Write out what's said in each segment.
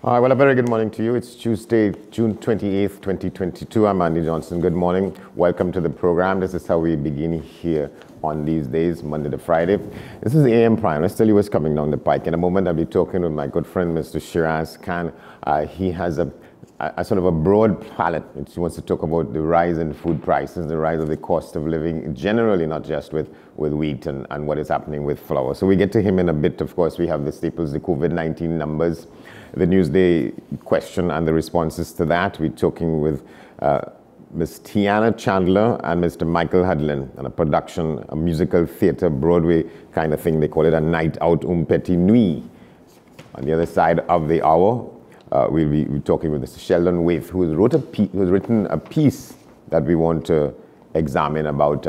All right, well, a very good morning to you. It's Tuesday, June 28th, 2022. I'm Andy Johnson. Good morning. Welcome to the program. This is how we begin here on these days, Monday to Friday. This is AM Prime. Let's tell you what's coming down the pike. In a moment, I'll be talking with my good friend, Mr. Shiraz Khan. He has a sort of a broad palette. He wants to talk about the rise in food prices, the rise of the cost of living generally, not just with wheat and what is happening with flour. So we get to him in a bit. Of course, we have the staples, the COVID-19 numbers, the Newsday question and the responses to that. We're talking with Ms. Tiana Chandler and Mr. Michael Hudlin on a production, a musical theater, Broadway kind of thing. They call it a night out, petit nuit. On the other side of the hour, we'll be talking with Mr. Sheldon Waith, who's written a piece that we want to examine about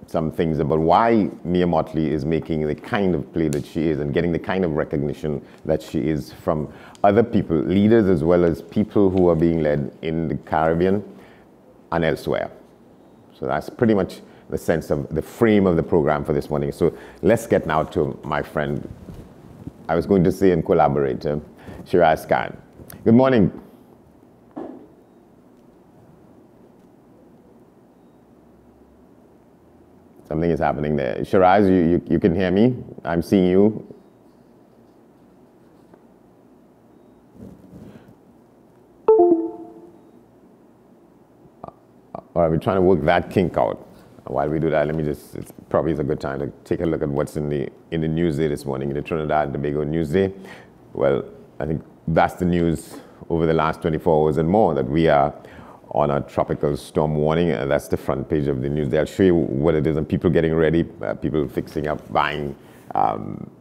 some things about why Mia Mottley is making the kind of play that she is and getting the kind of recognition that she is from other people, leaders as well as people who are being led in the Caribbean and elsewhere. So that's pretty much the sense of the frame of the program for this morning. So let's get now to my friend, I was going to say and collaborator, Shiraz Khan. Good morning. Something is happening there. Shiraz, you can hear me? I'm seeing you. All right, we're trying to work that kink out. While we do that, let me just, it probably is a good time to take a look at what's in the Newsday this morning, in the Trinidad and Tobago Newsday. Well, I think that's the news over the last 24 hours and more, that we are on a tropical storm warning. That's the front page of the news. I'll show you what it is, and people getting ready, people fixing up, buying,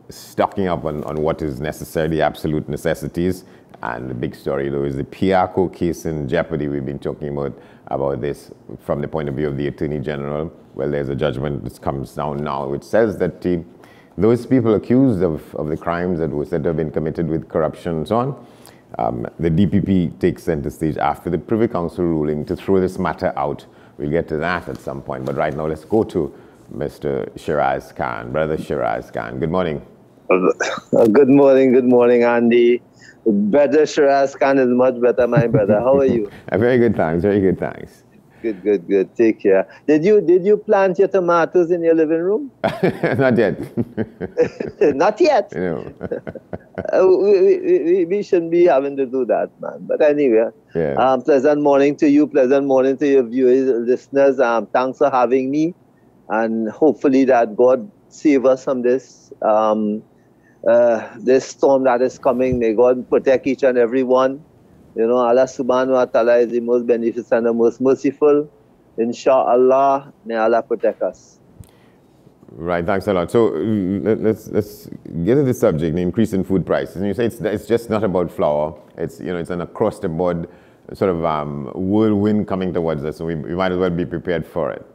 stocking up on what is necessary, the absolute necessities. And the big story, though, is the Piarco case in jeopardy. We've been talking about this from the point of view of the Attorney General. Well, there's a judgment that comes down now, which says that those people accused of the crimes that were said to have been committed with corruption and so on, the DPP takes center stage after the Privy Council ruling to throw this matter out. We'll get to that at some point. But right now, let's go to Mr. Shiraz Khan, Brother Shiraz Khan. Good morning. Good morning, Andy. Brother Shiraz Khan is much better, my brother. How are you? Very good, thanks. Very good, thanks. Good. Take care. Did you plant your tomatoes in your living room? Not yet. Not yet. No. We shouldn't be having to do that, man. But anyway, yeah. Pleasant morning to you. Pleasant morning to your viewers, listeners. Thanks for having me, and hopefully that God save us from this this storm that is coming. May God protect each and every one. You know, Allah subhanahu wa ta'ala is the most beneficent and the most merciful. Inshallah, may Allah protect us. Right, thanks a lot. So let's get to the subject, the increase in food prices. And you say it's just not about flour. It's it's an across the board sort of whirlwind coming towards us. So we might as well be prepared for it.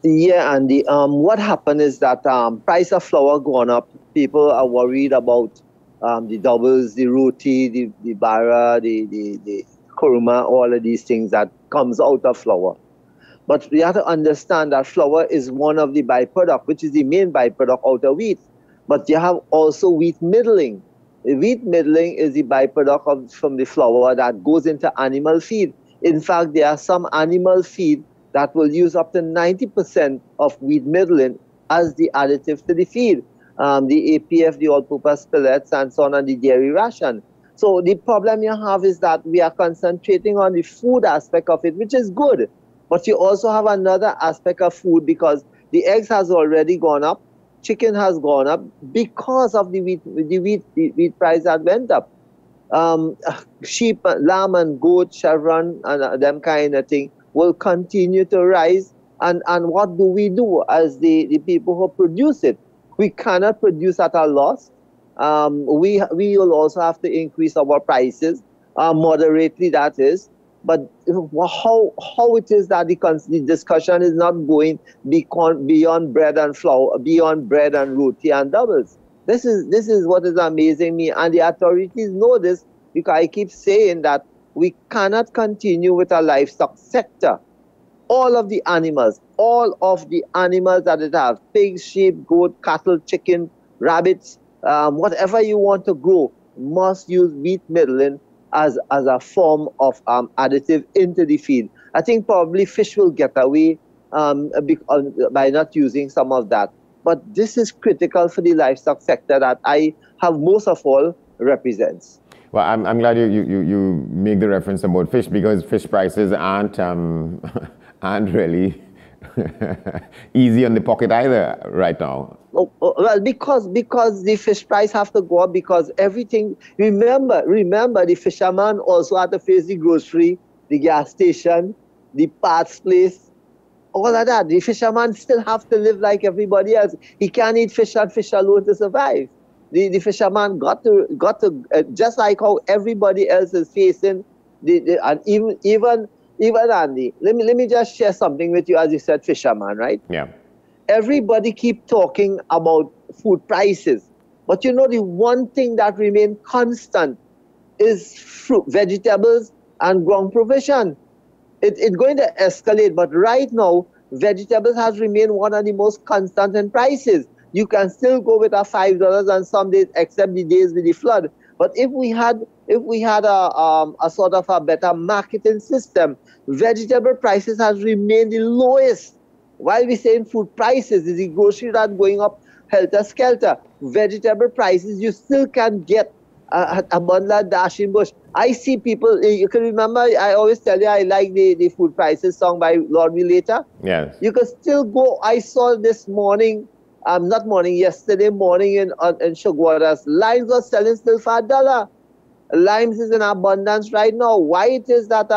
Yeah, and what happened is that price of flour gone up. People are worried about the doubles, the roti, the bara, the kurma, all of these things that comes out of flour. But we have to understand that flour is one of the byproduct, which is the main byproduct out of wheat. But you have also wheat middling. The wheat middling is the byproduct from the flour that goes into animal feed. In fact, there are some animal feed that will use up to 90% of wheat middling as the additive to the feed. The APF, the all-purpose pellets, and so on, and the dairy ration. So the problem you have is that we are concentrating on the food aspect of it, which is good. But you also have another aspect of food, because the eggs has already gone up, chicken has gone up because of the wheat price that went up. Sheep, lamb, and goat, chevron, and them kind of thing will continue to rise. And what do we do as the people who produce it? We cannot produce at a loss. We will also have to increase our prices moderately, that is. But how it is that the discussion is not going beyond bread and flour, beyond bread and roti and doubles. This is what is amazing me, and the authorities know this, because I keep saying that we cannot continue with a livestock sector. All of the animals that it has, pigs, sheep, goat, cattle, chicken, rabbits, whatever you want to grow, must use wheat middling as a form of additive into the feed. I think probably fish will get away by not using some of that. But this is critical for the livestock sector that I have most of all represents. Well, I'm glad you make the reference about fish, because fish prices aren't really easy on the pocket either right now. Well, because the fish price have to go up, because everything. Remember, the fisherman also have to face the grocery, the gas station, the parts place, all of that. The fisherman still have to live like everybody else. He can't eat fish and fish alone to survive. The fisherman got to just like how everybody else is facing and even Andy. Let me just share something with you. As you said, fisherman, right? Yeah. Everybody keep talking about food prices, but you know the one thing that remain constant is fruit, vegetables, and ground provision. It's going to escalate, but right now vegetables has remained one of the most constant in prices. You can still go with a $5 on some days, except the days with the flood. But if we had a sort of a better marketing system, vegetable prices has remained the lowest. While we saying food prices, is the grocery that going up helter skelter. Vegetable prices, you still can get a bundle of dashing bush. I see people, you can remember, I always tell you I like the food prices song by Lord Later. Yes. You can still go. I saw this morning, yesterday morning in Sugarwater's, limes was selling still for $1. Limes is in abundance right now. Why it is that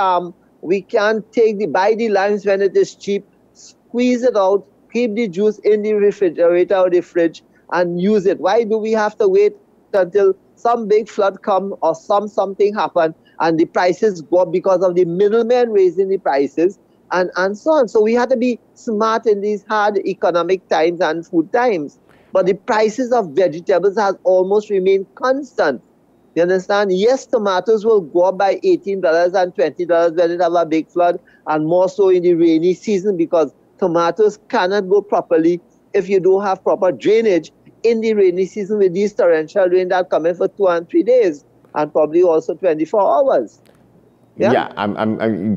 we can't buy the limes when it is cheap, squeeze it out, keep the juice in the refrigerator or the fridge and use it? Why do we have to wait until some big flood come or something happen and the prices go up because of the middlemen raising the prices and so on? So we have to be smart in these hard economic times and food times. But the prices of vegetables has almost remained constant. You understand? Yes, tomatoes will go up by $18 and $20 when it have a big flood, and more so in the rainy season, because tomatoes cannot go properly if you don't have proper drainage in the rainy season with these torrential rain that come in for 2 and 3 days and probably also 24 hours. Yeah,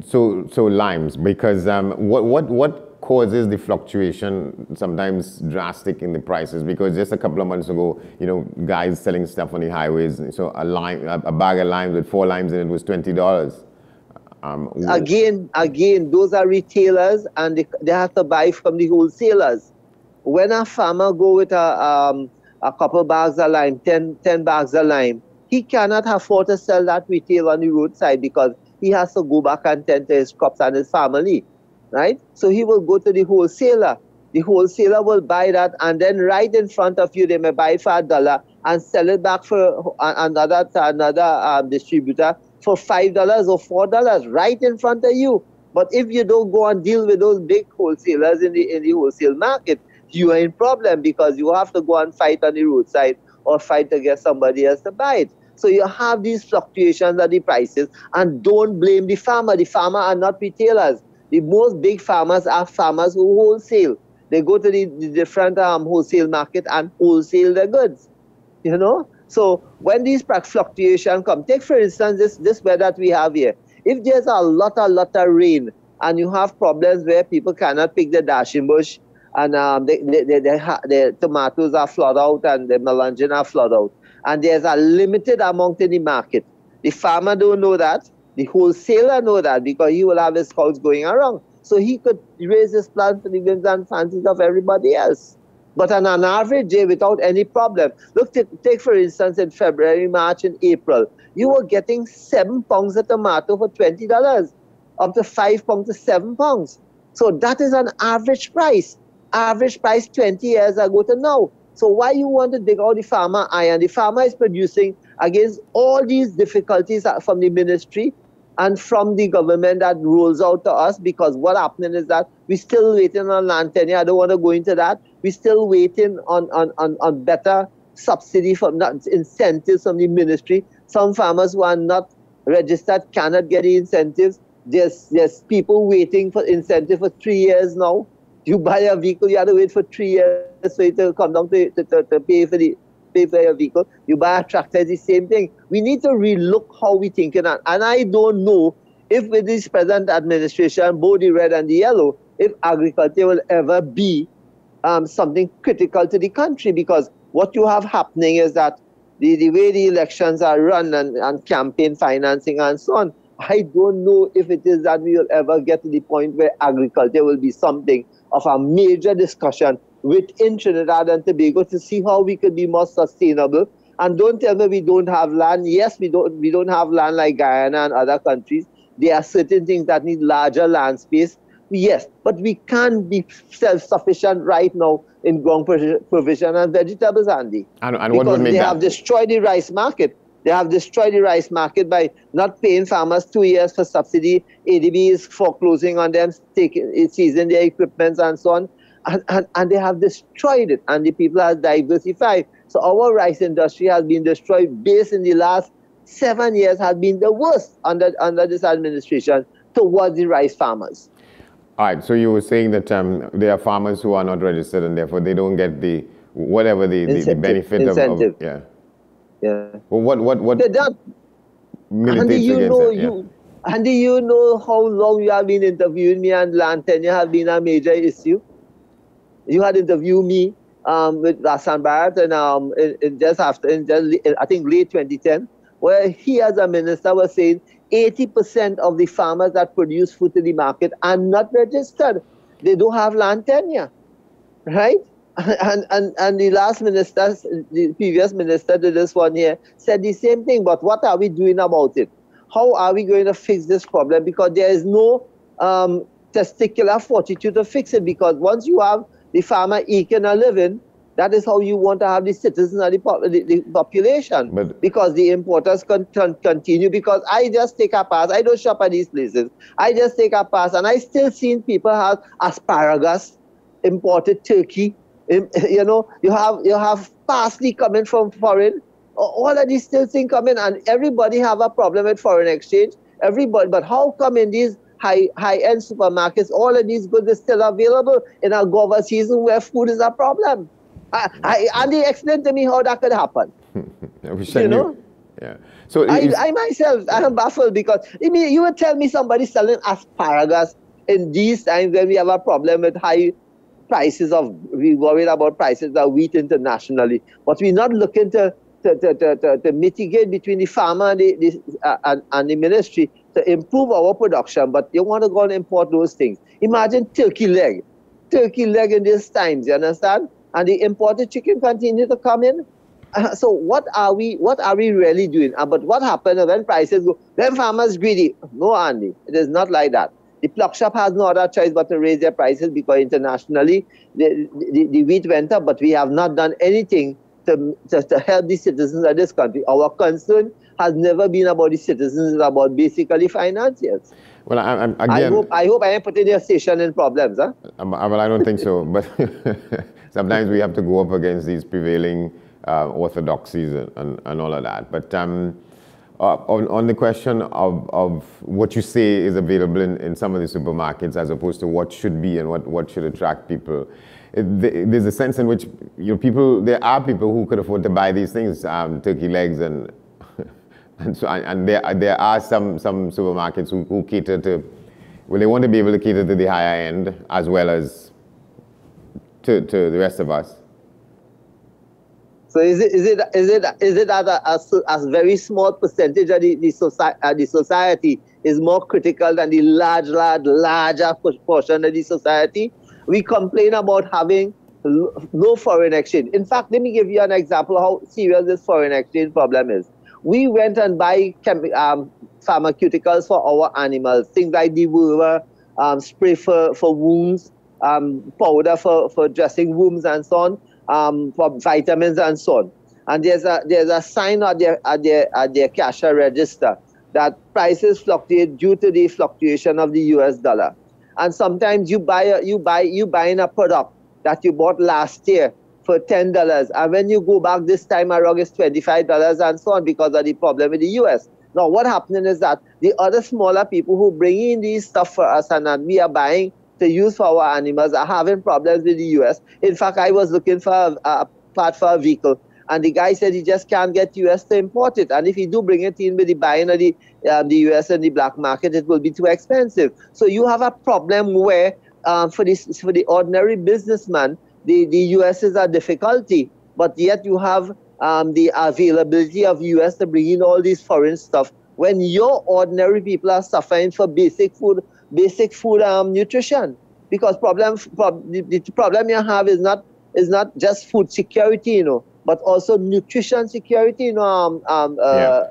so limes, because what causes the fluctuation, sometimes drastic, in the prices? Because just a couple of months ago, guys selling stuff on the highways, so a bag of limes with 4 limes in it was $20. Again, those are retailers, and they have to buy from the wholesalers. When a farmer go with a couple bags of lime, 10 bags of lime, he cannot afford to sell that retail on the roadside, because he has to go back and tend to his crops and his family, right? So he will go to the wholesaler. The wholesaler will buy that, and then right in front of you, they may buy it for $1 and sell it back for another distributor for $5 or $4 right in front of you. But if you don't go and deal with those big wholesalers in the wholesale market, you are in problem, because you have to go and fight on the roadside or fight to get somebody else to buy it. So you have these fluctuations of the prices, and don't blame the farmer. The farmer are not retailers. The most big farmers are farmers who wholesale. They go to the different wholesale market and wholesale their goods, So when these fluctuations come, take for instance this weather that we have here. If there's a lot of rain and you have problems where people cannot pick the dashing bush, and the tomatoes are flooded out and the melangin are flooded out, and there's a limited amount in the market. The farmer don't know that. The wholesaler know that, because he will have his cows going around. So he could raise his plants for the whims and fancies of everybody else. But on an average day, without any problem. Look, take for instance, in February, March, and April, you were getting 7 pounds of tomato for $20, up to 5 pounds to 7 pounds. So that is an average price. Average price 20 years ago to now. So why you want to dig out the farmer iron? The farmer is producing against all these difficulties from the ministry and from the government that rolls out to us, because what happening is that we're still waiting on land tenure. I don't want to go into that. We're still waiting on better subsidy from that, incentives from the ministry. Some farmers who are not registered cannot get the incentives. There's people waiting for incentive for 3 years now. You buy a vehicle, you have to wait for 3 years for it to come down to pay for pay for your vehicle. You buy a tractor, it's the same thing. We need to relook how we think it. And I don't know if with this present administration, both the red and the yellow, if agriculture will ever be something critical to the country, because what you have happening is that the way the elections are run and campaign financing and so on, I don't know if it is that we will ever get to the point where agriculture will be something of a major discussion within Trinidad and Tobago to see how we could be more sustainable. And don't tell me we don't have land. Yes, we don't have land like Guyana and other countries. There are certain things that need larger land space. Yes, but we can't be self-sufficient right now in ground provision and vegetables, Andy. And what would make they that? have destroyed the rice market. They have destroyed the rice market by not paying farmers 2 years for subsidy. ADB is foreclosing on them, seizing their equipment and so on. And they have destroyed it. And the people have diversified. So our rice industry has been destroyed based in the last 7 years, has been the worst under this administration towards the rice farmers. All right, so you were saying that there are farmers who are not registered and therefore they don't get the benefit incentive. Yeah. Yeah. Well, what Andy, Andy, you know how long you have been interviewing me, and land tenure has been a major issue. You had interviewed me with Rasan Barrett and I think late 2010, where he as a minister was saying 80% of the farmers that produce food to the market are not registered. They don't have land tenure, right? And the last minister, the previous minister to this one here, said the same thing. But what are we doing about it? How are we going to fix this problem? Because there is no testicular fortitude to fix it. Because once you have the farmer eking a living, that is how you want to have the citizens and the population. Because the importers continue. Because I just take a pass. I don't shop at these places. I just take a pass. And I still seen people have asparagus, imported turkey. You know, you have parsley coming from foreign. All of these still things coming. And everybody have a problem with foreign exchange. Everybody. But how come in these high-end supermarkets, all of these goods are still available in a Guava season where food is a problem? Andy, explain to me how that could happen. You know? Yeah. So I myself, I am baffled because you would tell me somebody selling asparagus in these times when we have a problem with high prices we worried about prices of wheat internationally, but we're not looking to mitigate between the farmer and the ministry to improve our production, but you want to go and import those things. Imagine turkey leg in these times, you understand? And the imported chicken continue to come in. So what are we really doing? But what happens when prices go? When farmers greedy? No, Andy, it is not like that. The pluck shop has no other choice but to raise their prices because internationally the wheat went up, but we have not done anything to help the citizens of this country. Our concern has never been about the citizens, it's about basically financiers. Well, I hope I am putting your station in problems, huh? Well, I don't think so. But sometimes we have to go up against these prevailing orthodoxies and all of that. But on the question of what you say is available in some of the supermarkets as opposed to what should be and what should attract people, there's a sense in which there are people who could afford to buy these things, turkey legs and there are some supermarkets who cater to, well, they want to be able to cater to the higher end as well as to the rest of us. So is it that a very small percentage of the society is more critical than the larger portion of the society? We complain about having no foreign exchange. In fact, let me give you an example of how serious this foreign exchange problem is. We went and buy pharmaceuticals for our animals, things like dewormer, spray for wounds, powder for dressing wounds and so on, for vitamins and so on. And there's a sign at their cash register that prices fluctuate due to the fluctuation of the US dollar. And sometimes you buy in a product that you bought last year for $10, and when you go back this time around, it's $25 and so on because of the problem with the US. Now, what happening is that the other smaller people who bring in these stuff for us and we are buying to use for our animals are having problems with the US. In fact, I was looking for a part for a vehicle, and the guy said he just can't get US to import it. And if he do bring it in with the buying of the US and the black market, it will be too expensive. So you have a problem where for the ordinary businessman, the US is a difficulty, but yet you have the availability of US to bring in all these foreign stuff when your ordinary people are suffering for basic food nutrition. Because the problem you have is not just food security, you know, but also nutrition security, you know,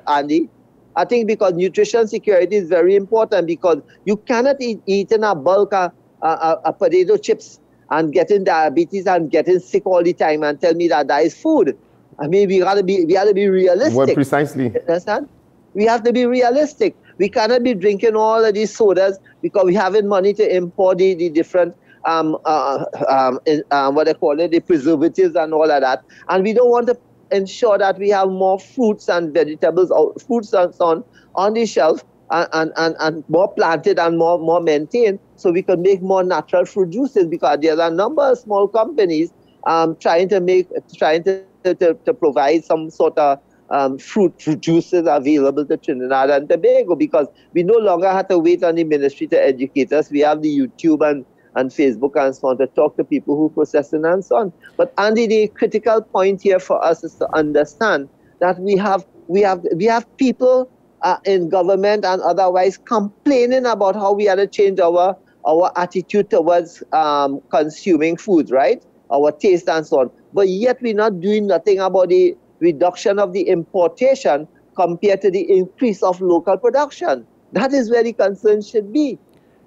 Andy. I think because nutrition security is very important, because you cannot eat in a bulk a potato chips and getting diabetes and getting sick all the time and tell me that is food. I mean, we gotta be realistic. Well, precisely. Understand? We have to be realistic. We cannot be drinking all of these sodas because we haven't money to import the different what they call it, the preservatives and all of that. And we don't want to ensure that we have more fruits and vegetables, or fruits and so on the shelf, and more planted and more maintained, so we can make more natural fruit juices, because there are a number of small companies trying to provide some sort of fruit juices available to Trinidad and Tobago, because we no longer have to wait on the ministry to educate us. We have the YouTube and Facebook and so on to talk to people who process it and so on. But Andy, the critical point here for us is to understand that we have people in government and otherwise complaining about how we had to change our attitude towards consuming food, right? Our taste and so on. But yet we're not doing nothing about the reduction of the importation compared to the increase of local production. That is where the concern should be.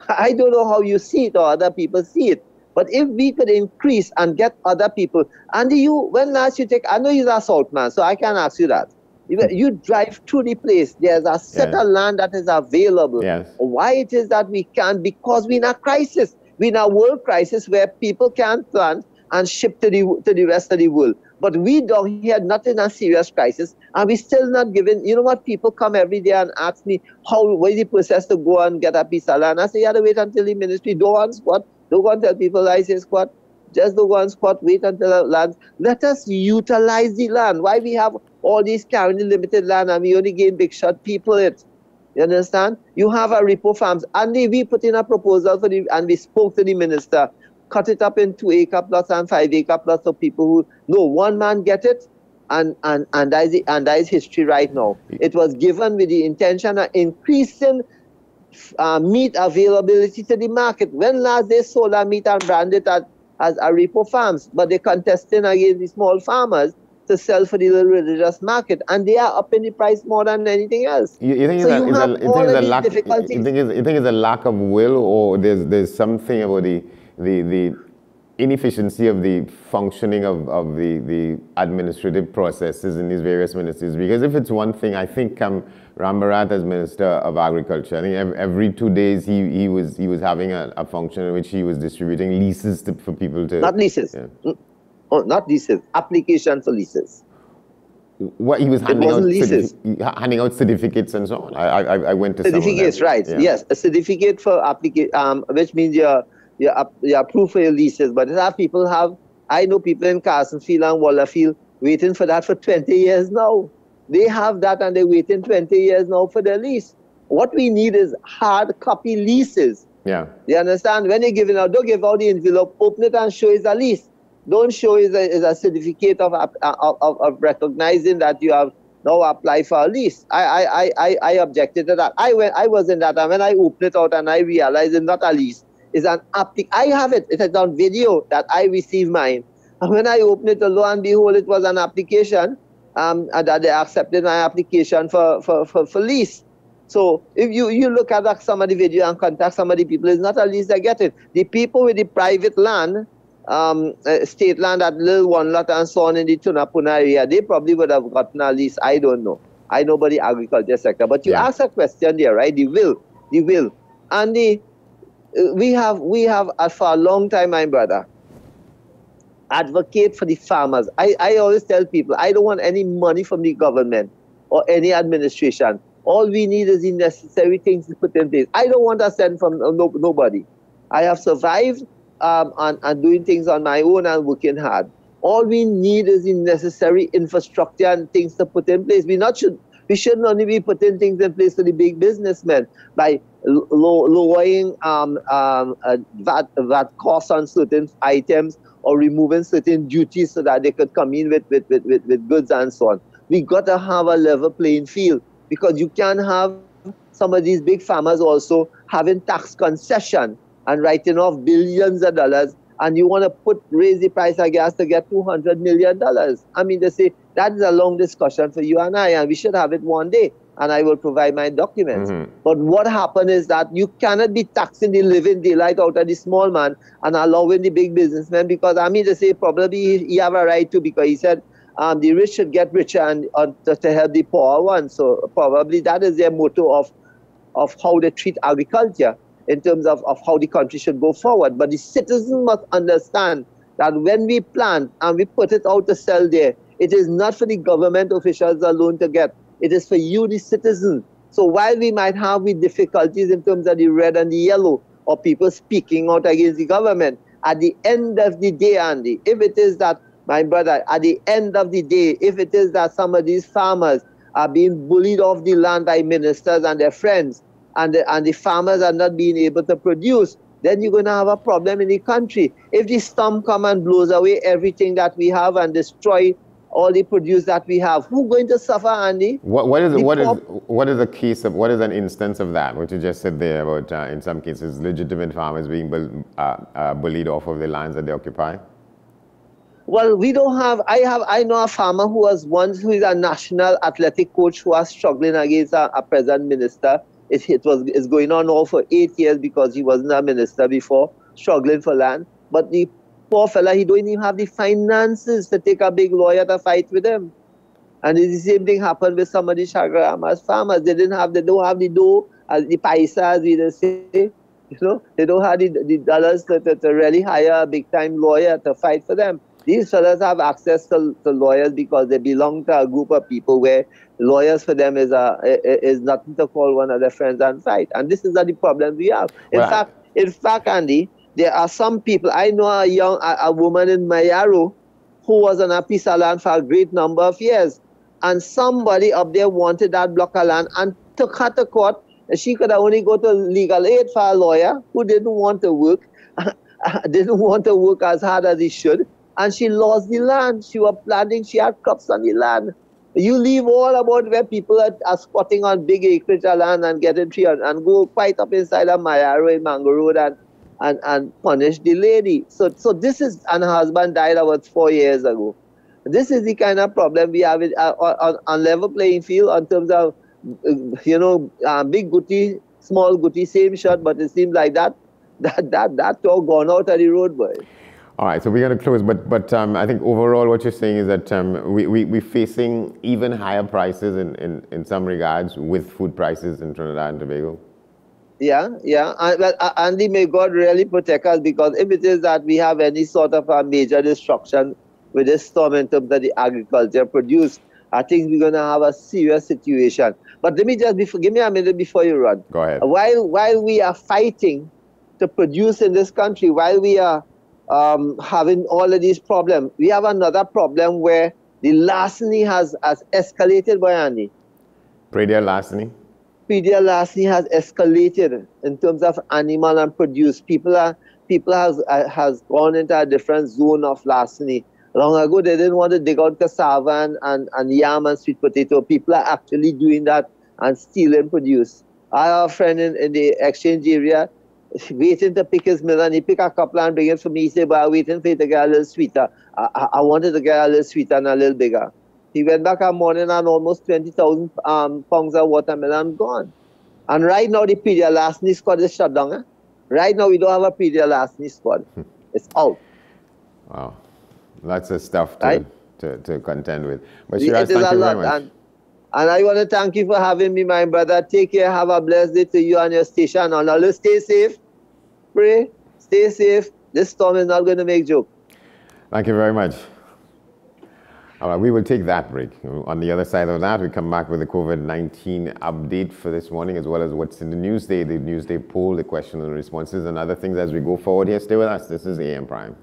I don't know how you see it or other people see it, but if we could increase and get other people, and when last you take, I know you're a salt man, so I can ask you that. You drive through the place, there's a set of land that is available. Yes. Why it is that we can't? Because we're in a crisis. We're in a world crisis where people can't plant and ship to the rest of the world. But we down here, not in a serious crisis, and we still not given. You know what? People come every day and ask me, what is the process to go and get a piece of land? I say, you have to wait until the ministry. Don't go and squat. Don't go and tell people I say squat. Just don't go and squat. Wait until the land. Let us utilize the land. Why we have all these currently limited land and we only gain big shot people it? You understand? You have a repo farms, and we put in a proposal and we spoke to the minister. Cut it up in 2-acre plots and 5-acre plots for people who know one man get it, and that is history right now. It was given with the intention of increasing meat availability to the market. When last they sold our meat and branded it as a repo farms, but they're contesting against the small farmers to sell for the little religious market, and they are up in the price more than anything else. You think it's a lack of will, or there's something about the inefficiency of the functioning of the administrative processes in these various ministries? Because if it's one thing, I think Ram Bharat as Minister of Agriculture, I think every 2 days he was having a function in which he was distributing leases for people to... Not leases. Yeah. Oh, not leases. Application for leases. What he was handing out certificates and so on. I went to certificates, right? Yeah. Yes, a certificate for application, which means you're approved for your leases. But I know people in Carsonfield and Wallerfield waiting for that for 20 years now. They have that and they're waiting 20 years now for their lease. What we need is hard copy leases. Yeah. You understand? When you're giving out, don't give out the envelope, open it and show it's a lease. Don't show it as a certificate of recognizing that you have now applied for a lease. I objected to that. I was in that, and when I opened it out and I realized it's not a lease, it's an application. I have it. It is on video that I received mine. And when I opened it, lo and behold, it was an application, and that they accepted my application for lease. So if you look at some of the video and contact some of the people, it's not a lease they get it. The people with the private land, state land, that little one lot and so on in the Tunapuna area, they probably would have gotten a lease. I don't know. I know about the agriculture sector. But you asked a question there, right? The will. And we have for a long time, my brother, advocate for the farmers. I always tell people, I don't want any money from the government or any administration. All we need is the necessary things to put in place. I don't want a cent from nobody. I have survived and doing things on my own and working hard. All we need is the necessary infrastructure and things to put in place. We shouldn't only be putting things in place for the big businessmen by lowering VAT costs on certain items or removing certain duties so that they could come in with goods and so on. We got to have a level playing field, because you can't have some of these big farmers also having tax concession and writing off billions of dollars, and you want to raise the price of gas to get $200 million. I mean, they say that is a long discussion for you and I, and we should have it one day, and I will provide my documents. But what happened is that you cannot be taxing the living daylight out of the small man and allowing the big businessmen, because I mean, they say probably he have a right to, because he said the rich should get richer and to help the poor ones. So probably that is their motto of how they treat agriculture in terms of how the country should go forward. But the citizen must understand that when we plant and we put it out to sell there, it is not for the government officials alone to get. It is for you, the citizen. So while we might have the difficulties in terms of the red and the yellow, or people speaking out against the government, at the end of the day, Andy, if it is that, my brother, at the end of the day, if it is that some of these farmers are being bullied off the land by ministers and their friends, and the farmers are not being able to produce, then you're going to have a problem in the country. If the storm comes and blows away everything that we have and destroy all the produce that we have, who's going to suffer, Andy? What is a case of, what is an instance of that, what you just said there about, in some cases, legitimate farmers being bullied off of the lands that they occupy? Well, we don't have, I know a farmer who is a national athletic coach who was struggling against a present minister. It's going on now for 8 years because he wasn't a minister before, struggling for land. But the poor fella, he don't even have the finances to take a big lawyer to fight with him. And the same thing happened with some of the Chaguaramas farmers. They don't have the dough, the paisa, as we say. You know, they don't have the dollars to really hire a big-time lawyer to fight for them. These fellas have access to lawyers because they belong to a group of people where lawyers for them is nothing to call one of their friends and fight. And this is the problem we have. In fact, Andy, there are some people. I know a woman in Mayaro who was on a piece of land for a great number of years, and somebody up there wanted that block of land and took her to court. She could only go to legal aid for a lawyer who didn't want to work, as hard as he should. And she lost the land. She was planting, she had crops on the land. You leave all about where people are squatting on big acreage of land and getting tree and go quite up inside of Mayaro in Mango Road and punish the lady. So this is, and her husband died about 4 years ago. This is the kind of problem we have on level playing field in terms of, big Guti, small Guti, same shot, but it seems like that talk gone out of the road, boy. All right, so we're going to close, but I think overall what you're saying is that we're facing even higher prices in some regards with food prices in Trinidad and Tobago. Yeah. Andy, may God really protect us, because if it is that we have any sort of a major destruction with this storm in terms of the agriculture produce, I think we're going to have a serious situation. But let me give me a minute before you run. Go ahead. While we are fighting to produce in this country, while we are having all of these problems, we have another problem where the larceny has escalated, by Andy. Predial larceny? Predial larceny has escalated in terms of animal and produce. People has gone into a different zone of larceny. Long ago, they didn't want to dig out cassava and yam and sweet potato. People are actually doing that and stealing produce. I have a friend in the exchange area waiting to pick his mill, and he pick a couple and bring it for me. He said, but I'm waiting for it to get a little sweeter. I wanted to get a little sweeter and a little bigger. He went back that morning and almost 20,000 pounds of watermelon gone. And right now, the predial larceny squad is shut down. Right now, we don't have a predial larceny squad. It's out. Wow. Lots of stuff to contend with. But Shiraz, thank you very much. And I want to thank you for having me, my brother. Take care. Have a blessed day to you and your station. And now, stay safe. Pray. Stay safe. This storm is not going to make joke. Thank you very much. All right, we will take that break. On the other side of that, we come back with the COVID-19 update for this morning, as well as what's in the Newsday poll, the questions and responses, and other things as we go forward here. Stay with us. This is AM Prime.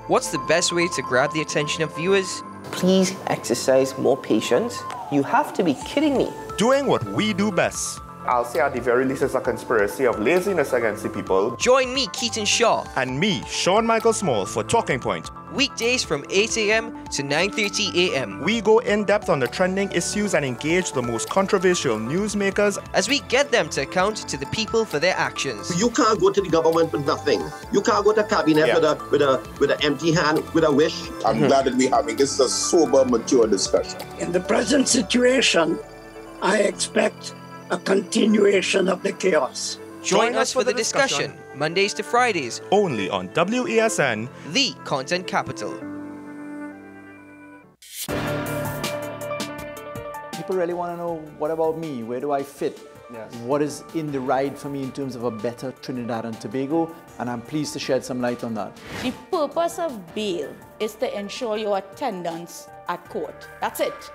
What's the best way to grab the attention of viewers? Please exercise more patience. You have to be kidding me. Doing what we do best. I'll say at the very least it's a conspiracy of laziness against the people. Join me, Keaton Shaw. And me, Sean Michael Small, for Talking Point. Weekdays from 8 a.m. to 9:30 a.m. We go in-depth on the trending issues and engage the most controversial newsmakers as we get them to account to the people for their actions. You can't go to the government with nothing. You can't go to cabinet with an empty hand, with a wish. I'm glad that we're having this a sober, mature discussion. In the present situation, I expect a continuation of the chaos. Join us for the discussion, Mondays to Fridays, only on WESN, the content capital. People really want to know, what about me? Where do I fit? Yes. What is in the ride for me in terms of a better Trinidad and Tobago? And I'm pleased to shed some light on that. The purpose of bail is to ensure your attendance at court. That's it.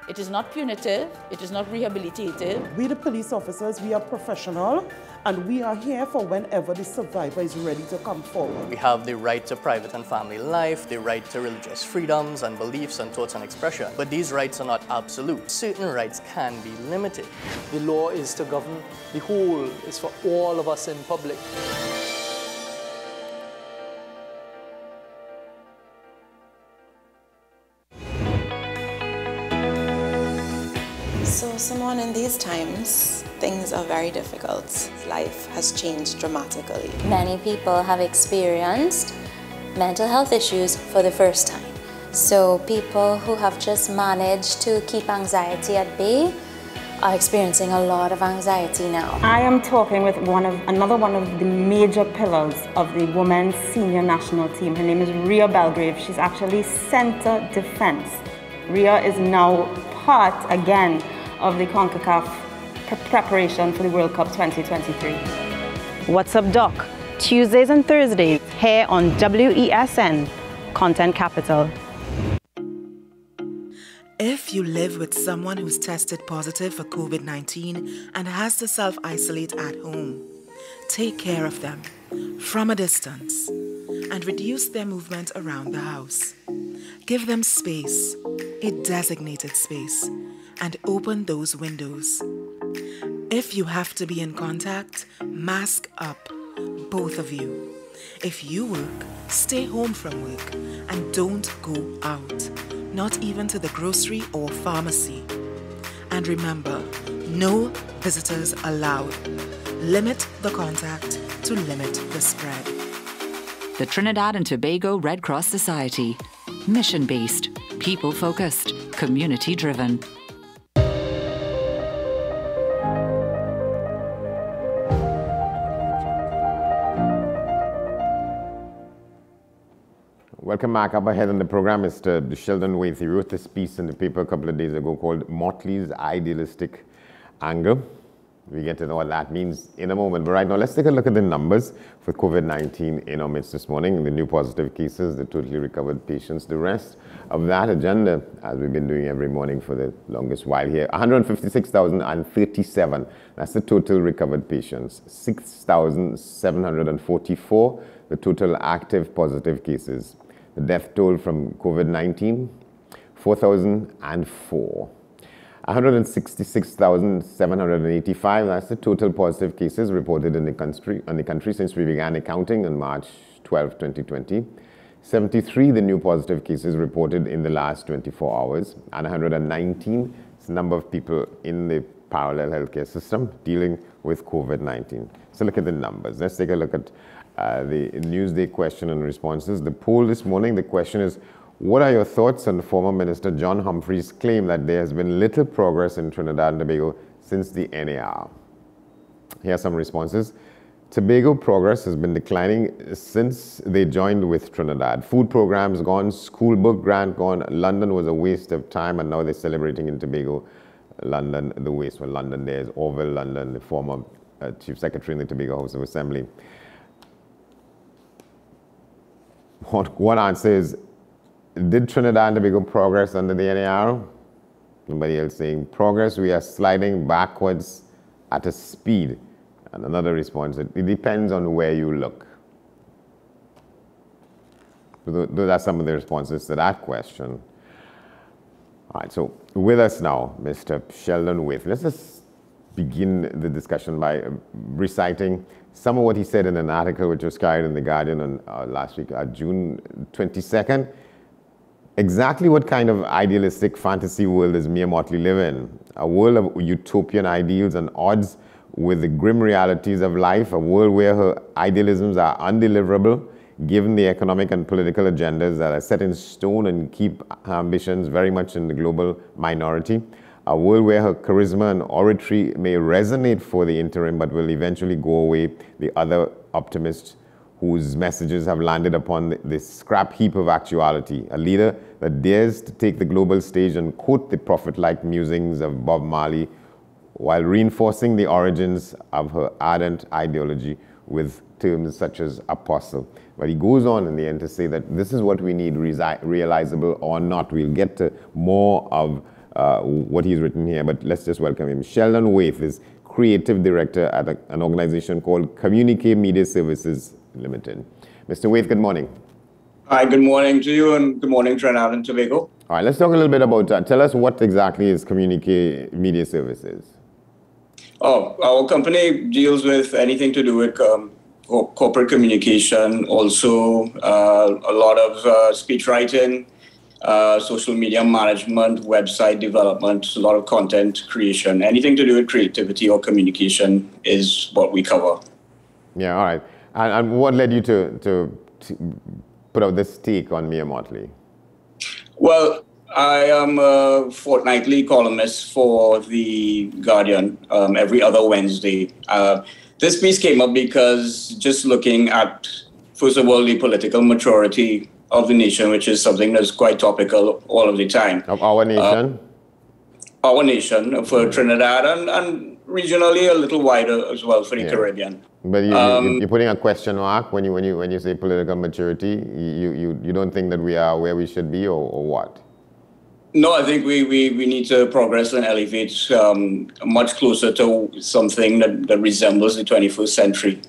It is not punitive, it is not rehabilitative. We the police officers, we are professional, and we are here for whenever the survivor is ready to come forward. We have the right to private and family life, the right to religious freedoms and beliefs and thoughts and expression. But these rights are not absolute. Certain rights can be limited. The law is to govern the whole, it's for all of us in public. So, Simone, in these times, things are very difficult. Life has changed dramatically. Many people have experienced mental health issues for the first time. So people who have just managed to keep anxiety at bay are experiencing a lot of anxiety now. I am talking with another one of the major pillars of the women's senior national team. Her name is Ria Belgrave. She's actually center defense. Ria is now part again of the CONCACAF preparation for the World Cup 2023. What's up, Doc? Tuesdays and Thursdays here on WESN, Content Capital. If you live with someone who's tested positive for COVID-19 and has to self-isolate at home, take care of them from a distance and reduce their movement around the house. Give them space, a designated space, and open those windows. If you have to be in contact, mask up, both of you. If you work, stay home from work and don't go out, not even to the grocery or pharmacy. And remember, no visitors allowed. Limit the contact to limit the spread. The Trinidad and Tobago Red Cross Society. Mission-based, people-focused, community-driven. Welcome back. Up ahead on the program, Mr. Sheldon Waith. He wrote this piece in the paper a couple of days ago called Motley's Idealistic Angle. We get to know what that means in a moment. But right now, let's take a look at the numbers for COVID-19 in our midst this morning. The new positive cases, the totally recovered patients, the rest of that agenda, as we've been doing every morning for the longest while here. 156,037. That's the total recovered patients. 6,744, the total active positive cases. The death toll from COVID-19, 4,004. 166,785, that's the total positive cases reported in the country since we began accounting on March 12, 2020. 73, the new positive cases reported in the last 24 hours. And 119 is the number of people in the parallel healthcare system dealing with COVID-19. So look at the numbers. Let's take a look at the Newsday question and responses. The poll this morning, the question is, what are your thoughts on former Minister John Humphrey's claim that there has been little progress in Trinidad and Tobago since the NAR? Here are some responses. Tobago progress has been declining since they joined with Trinidad. Food programs gone, school book grant gone. London was a waste of time, and now they're celebrating in Tobago, London, the waste. Well, London, there's Orville London, the former Chief Secretary in the Tobago House of Assembly. One answer is, did Trinidad and Tobago progress under the NAR? Somebody else saying, progress, we are sliding backwards at a speed. And another response, it depends on where you look. Those are some of the responses to that question. All right, so with us now, Mr. Sheldon Waith. Let's just begin the discussion by reciting some of what he said in an article which was carried in The Guardian on last week, June 22nd. Exactly what kind of idealistic fantasy world does Mia Mottley live in? A world of utopian ideals and odds with the grim realities of life, a world where her idealisms are undeliverable, given the economic and political agendas that are set in stone and keep her ambitions very much in the global minority. A world where her charisma and oratory may resonate for the interim but will eventually go away. The other optimists whose messages have landed upon the scrap heap of actuality. A leader that dares to take the global stage and quote the prophet-like musings of Bob Marley while reinforcing the origins of her ardent ideology with terms such as apostle. But he goes on in the end to say that this is what we need, realizable or not. We'll get to more of what he's written here, but let's just welcome him. Sheldon Waith is creative director at an organization called Communique Media Services Limited. Mr. Waith, good morning. Hi, good morning to you and good morning, Trinidad and Tobago. All right, let's talk a little bit about that. Tell us what exactly is Communique Media Services. Oh, our company deals with anything to do with corporate communication, also a lot of speech writing, social media management, website development, a lot of content creation. Anything to do with creativity or communication is what we cover. Yeah, all right. And what led you to put out this take on Mia Mottley? Well, I am a fortnightly columnist for The Guardian every other Wednesday. This piece came up because just looking at, first of all, the political maturity of the nation, which is something that's quite topical all of the time. Of our nation? Our nation, for Trinidad, and regionally a little wider as well for the Caribbean. But you're putting a question mark when you say political maturity. You don't think that we are where we should be, or what? No, I think we need to progress and elevate much closer to something that resembles the 21st century.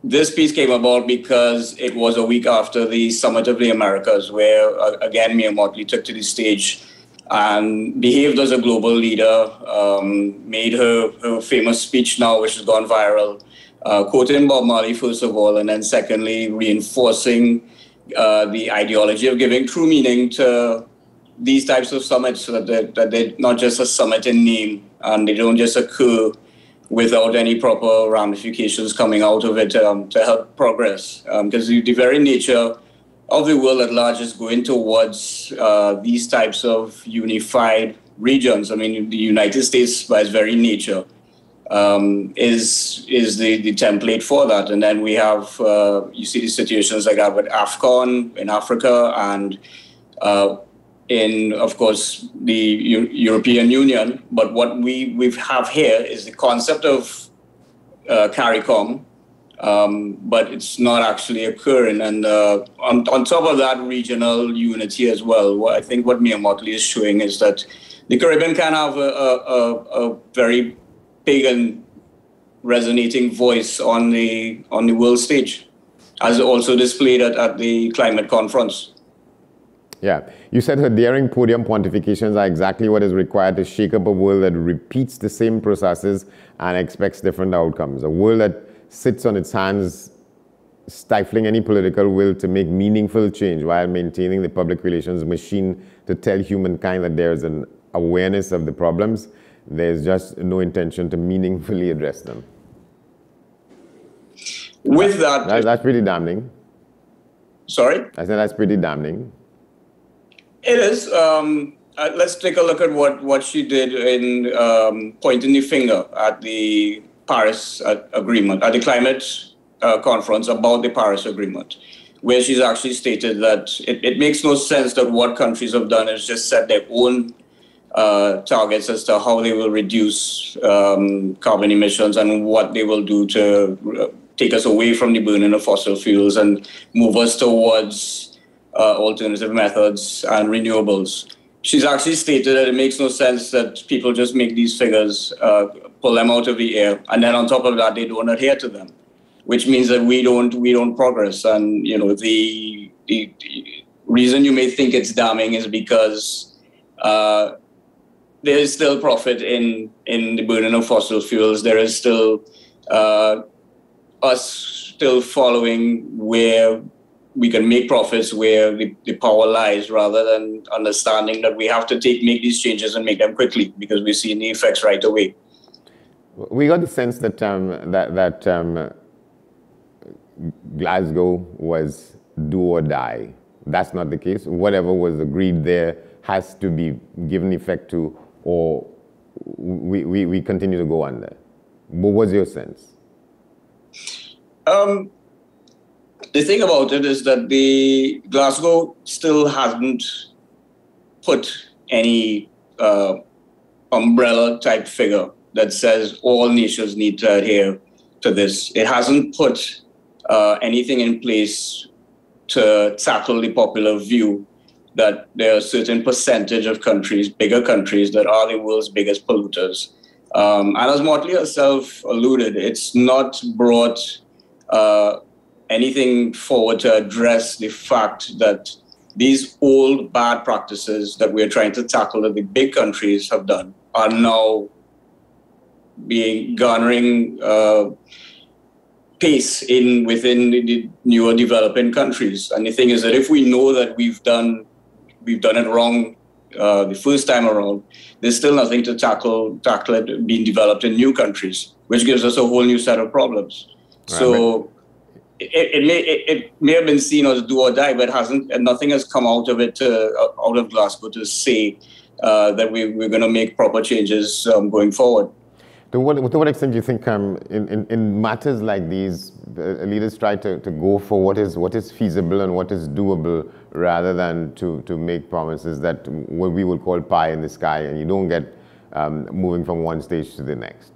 This piece came about because it was a week after the Summit of the Americas, where, again, Mia Mottley took to the stage and behaved as a global leader, made her famous speech now, which has gone viral, quoting Bob Marley, first of all, and then secondly, reinforcing the ideology of giving true meaning to these types of summits, so that they're not just a summit in name, and they don't just occur without any proper ramifications coming out of it to help progress. Because the very nature of the world at large is going towards these types of unified regions. I mean, the United States, by its very nature, is the template for that. And then we have, you see the situations like that with AFCON in Africa and in, of course, the European Union. But what we have here is the concept of CARICOM, but it's not actually occurring. And on top of that, regional unity as well. I think what Mia Mottley is showing is that the Caribbean can have a very big and resonating voice on the world stage, as also displayed at the climate conference. Yeah, you said her daring podium pontifications are exactly what is required to shake up a world that repeats the same processes and expects different outcomes. A world that sits on its hands, stifling any political will to make meaningful change while maintaining the public relations machine to tell humankind that there is an awareness of the problems. There's just no intention to meaningfully address them. With that... That's pretty damning. Sorry? I said that's pretty damning. It is. Let's take a look at what she did in pointing the finger at the Paris Agreement, at the climate conference about the Paris Agreement, where she's actually stated that it makes no sense that what countries have done is just set their own targets as to how they will reduce carbon emissions and what they will do to take us away from the burning of fossil fuels and move us towards alternative methods and renewables. She's actually stated that it makes no sense that people just make these figures, pull them out of the air, and then on top of that, they don't adhere to them. which means that we don't progress. And the reason you may think it's damning is because there is still profit in the burning of fossil fuels. There is still us still following where we can make profits, where the power lies, rather than understanding that we have to make these changes and make them quickly, because we're seeing the effects right away. We got the sense that Glasgow was do or die. That's not the case. Whatever was agreed there has to be given effect to, or we continue to go on there. What was your sense? The thing about it is that the Glasgow still hasn't put any umbrella type figure that says all nations need to adhere to this. It hasn't put anything in place to tackle the popular view that there are a certain percentage of countries, bigger countries, that are the world's biggest polluters. And as Motley herself alluded, it's not brought anything forward to address the fact that these old bad practices that we're trying to tackle, that the big countries have done, are now garnering pace within the newer developing countries. And the thing is that if we know that we've done it wrong the first time around, there's still nothing to tackle it being developed in new countries, which gives us a whole new set of problems. Right. So it may have been seen as do or die, but nothing has come out of it out of Glasgow to say that we're going to make proper changes going forward. To what extent do you think in matters like these, leaders try to go for what is feasible and what is doable, rather than to make promises that what we would call pie in the sky, and you don't get moving from one stage to the next?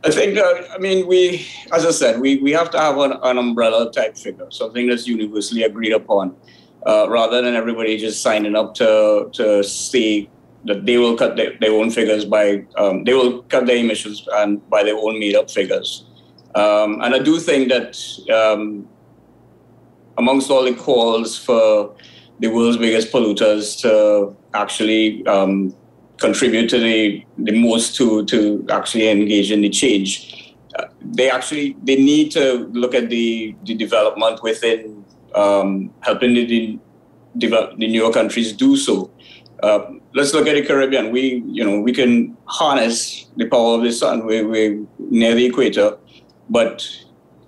I think, as I said, we have to have an umbrella type figure, something that's universally agreed upon, rather than everybody just signing up to say that they will cut their own figures they will cut their emissions and by their own made up figures. And I do think that amongst all the calls for the world's biggest polluters to actually contribute to the most to actually engage in the change, they need to look at the development within helping the newer countries do so. Let's look at the Caribbean. We can harness the power of the sun. We're near the equator, but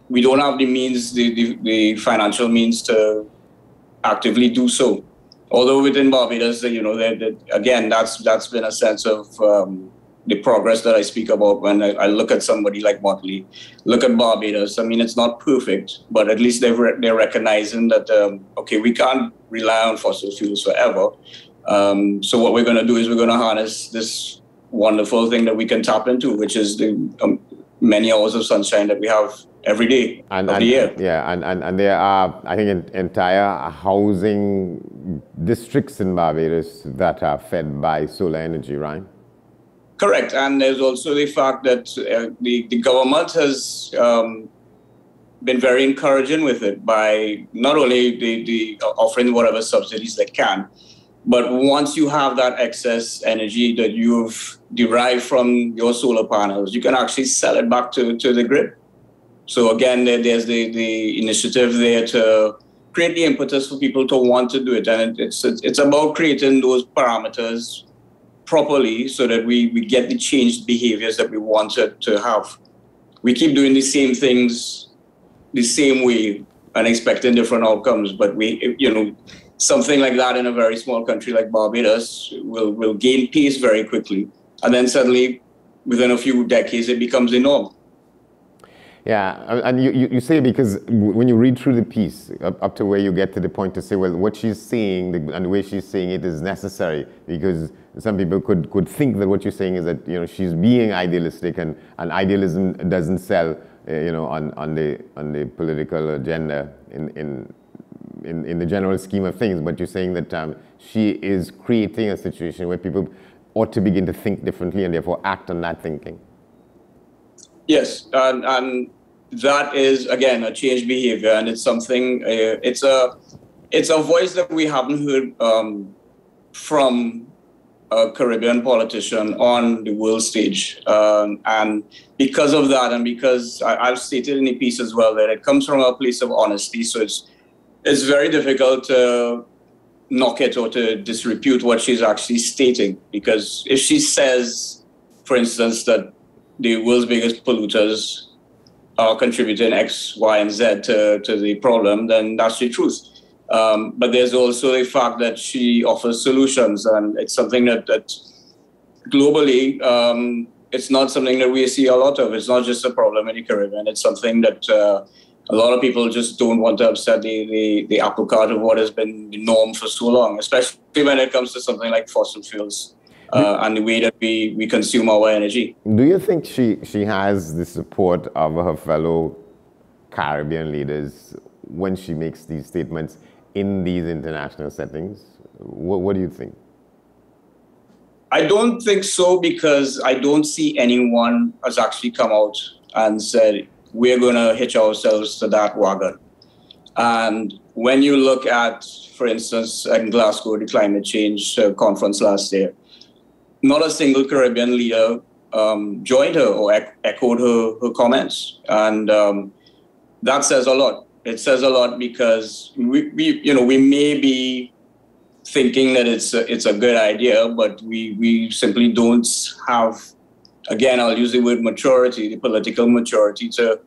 we don't have the means, the financial means to actively do so. Although within Barbados, again, that's been a sense of the progress that I speak about when I look at somebody like Motley, look at Barbados. It's not perfect, but at least they're recognizing that, okay, we can't rely on fossil fuels forever. So what we're going to do is we're going to harness this wonderful thing that we can tap into, which is the many hours of sunshine that we have every day of the year. Yeah, and there are, I think, entire housing districts in Barbados that are fed by solar energy, right? Correct. And there's also the fact that the government has been very encouraging with it by not only the offering whatever subsidies they can, but once you have that excess energy that you've derived from your solar panels, you can actually sell it back to the grid. So again, there's the initiative there to create the impetus for people to want to do it. And it's about creating those parameters properly so that we get the changed behaviors that we want to have. We keep doing the same things the same way and expecting different outcomes, but something like that in a very small country like Barbados will gain pace very quickly. And then suddenly, within a few decades, it becomes the norm. Yeah, and you say, because when you read through the piece, up to where you get to the point to say, well, what she's saying and the way she's saying it is necessary, because some people could think that what you're saying is that, she's being idealistic, and idealism doesn't sell, on the political agenda in the general scheme of things. But you're saying that she is creating a situation where people ought to begin to think differently and therefore act on that thinking. Yes, and that is, again, a changed behavior, and it's something, it's a voice that we haven't heard from a Caribbean politician on the world stage. And because of that, and because I've stated in the piece as well that it comes from a place of honesty, so it's very difficult to knock it or to disrepute what she's actually stating. Because if she says, for instance, that the world's biggest polluters are contributing X, Y, and Z to the problem, then that's the truth. But there's also the fact that she offers solutions, and it's something that globally, it's not something that we see a lot of. It's not just a problem in the Caribbean. It's something that a lot of people just don't want to upset the apple cart of what has been the norm for so long, especially when it comes to something like fossil fuels and the way that we consume our energy. Do you think she has the support of her fellow Caribbean leaders when she makes these statements in these international settings? What do you think? I don't think so, because I don't see anyone has actually come out and said, we're going to hitch ourselves to that wagon. And when you look at, for instance, in Glasgow, the climate change conference last year, not a single Caribbean leader joined her or echoed her comments. And that says a lot. It says a lot because we may be thinking that it's a good idea, but we simply don't have, again, I'll use the word maturity, the political maturity to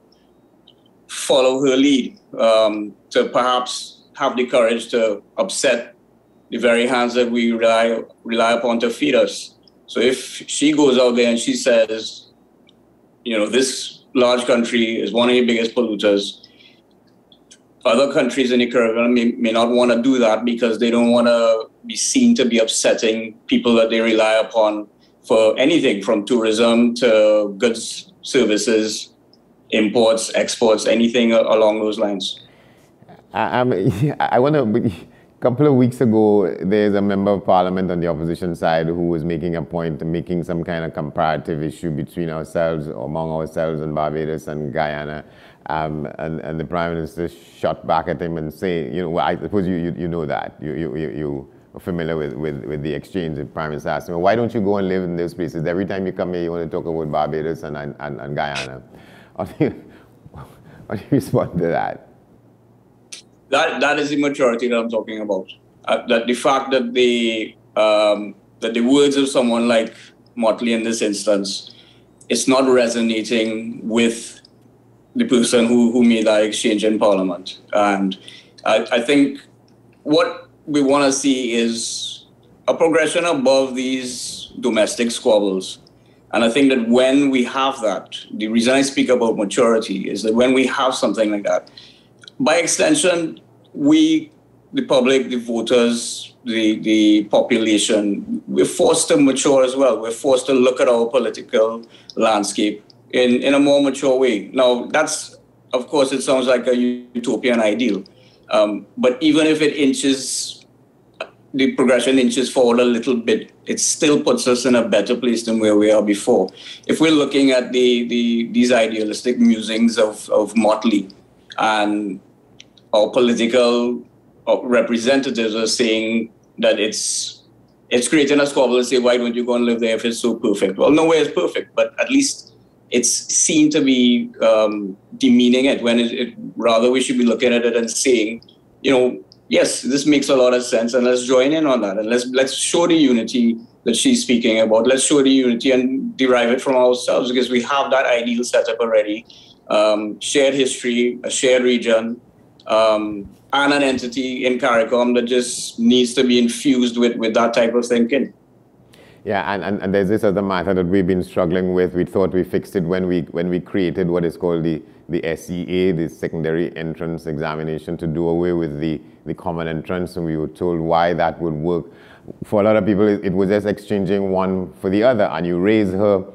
follow her lead, to perhaps have the courage to upset the very hands that we rely upon to feed us. So if she goes out there and she says, this large country is one of the biggest polluters, other countries in the Caribbean may not want to do that because they don't want to be seen to be upsetting people that they rely upon for anything from tourism to goods, services, imports, exports, anything along those lines. I want to... A couple of weeks ago, there's a member of parliament on the opposition side who was making a point, making some kind of comparative issue between ourselves, among ourselves and Barbados and Guyana. And the Prime Minister shot back at him and say, I suppose you know that. You are familiar with the exchange. The Prime Minister asked him, why don't you go and live in those places? Every time you come here, you want to talk about Barbados and Guyana. How do you respond to that? That is the maturity that I'm talking about. That the fact that the words of someone like Motley in this instance, it's not resonating with the person who made that exchange in Parliament. And I think what we want to see is a progression above these domestic squabbles. And I think that when we have that, the reason I speak about maturity is that when we have something like that, by extension, we, the public, the voters, the population, we're forced to mature as well. We're forced to look at our political landscape in a more mature way. Now, that's, of course, it sounds like a utopian ideal. But even if the progression inches forward a little bit, it still puts us in a better place than where we are before. If we're looking at these idealistic musings of Motley, and our political representatives are saying that it's creating a squabble and say, why don't you go and live there if it's so perfect? Well, nowhere is perfect, but at least it's seen to be demeaning it when rather we should be looking at it and saying, yes, this makes a lot of sense, and let's join in on that, and let's show the unity that she's speaking about. Let's show the unity and derive it from ourselves, because we have that ideal setup already. Shared history, a shared region, and an entity in CARICOM that just needs to be infused with that type of thinking. Yeah, and there's this other matter that we've been struggling with. We thought we fixed it when we created what is called the SEA, the Secondary Entrance Examination, to do away with the common entrance, and we were told why that would work. For a lot of people, it was just exchanging one for the other, and you raise her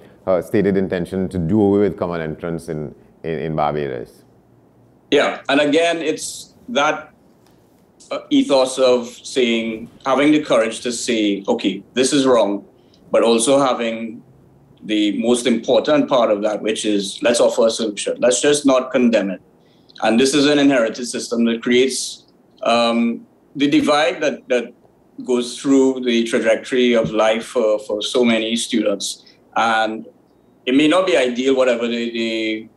stated intention to do away with common entrance in Barbados. Yeah, and again, it's that ethos of saying, having the courage to say, okay, this is wrong, but also having the most important part of that, which is let's offer a solution. Let's just not condemn it. And this is an inherited system that creates the divide that goes through the trajectory of life for so many students. And it may not be ideal, whatever the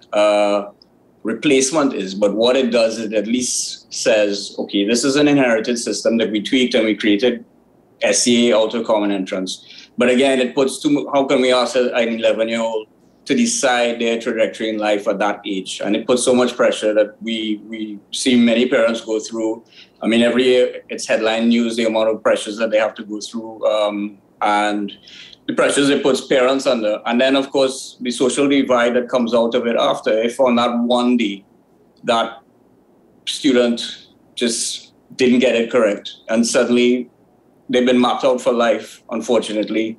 replacement is, but what it does, it at least says, okay, this is an inherited system that we tweaked and we created SEA out of common entrance. But again, it puts how can we ask an 11-year-old to decide their trajectory in life at that age? And it puts so much pressure that we see many parents go through. I mean, every year it's headline news, the amount of pressures that they have to go through and the pressures it puts parents under. And then, of course, the social divide that comes out of it after. If on that one day that student just didn't get it correct and suddenly they've been mapped out for life, unfortunately,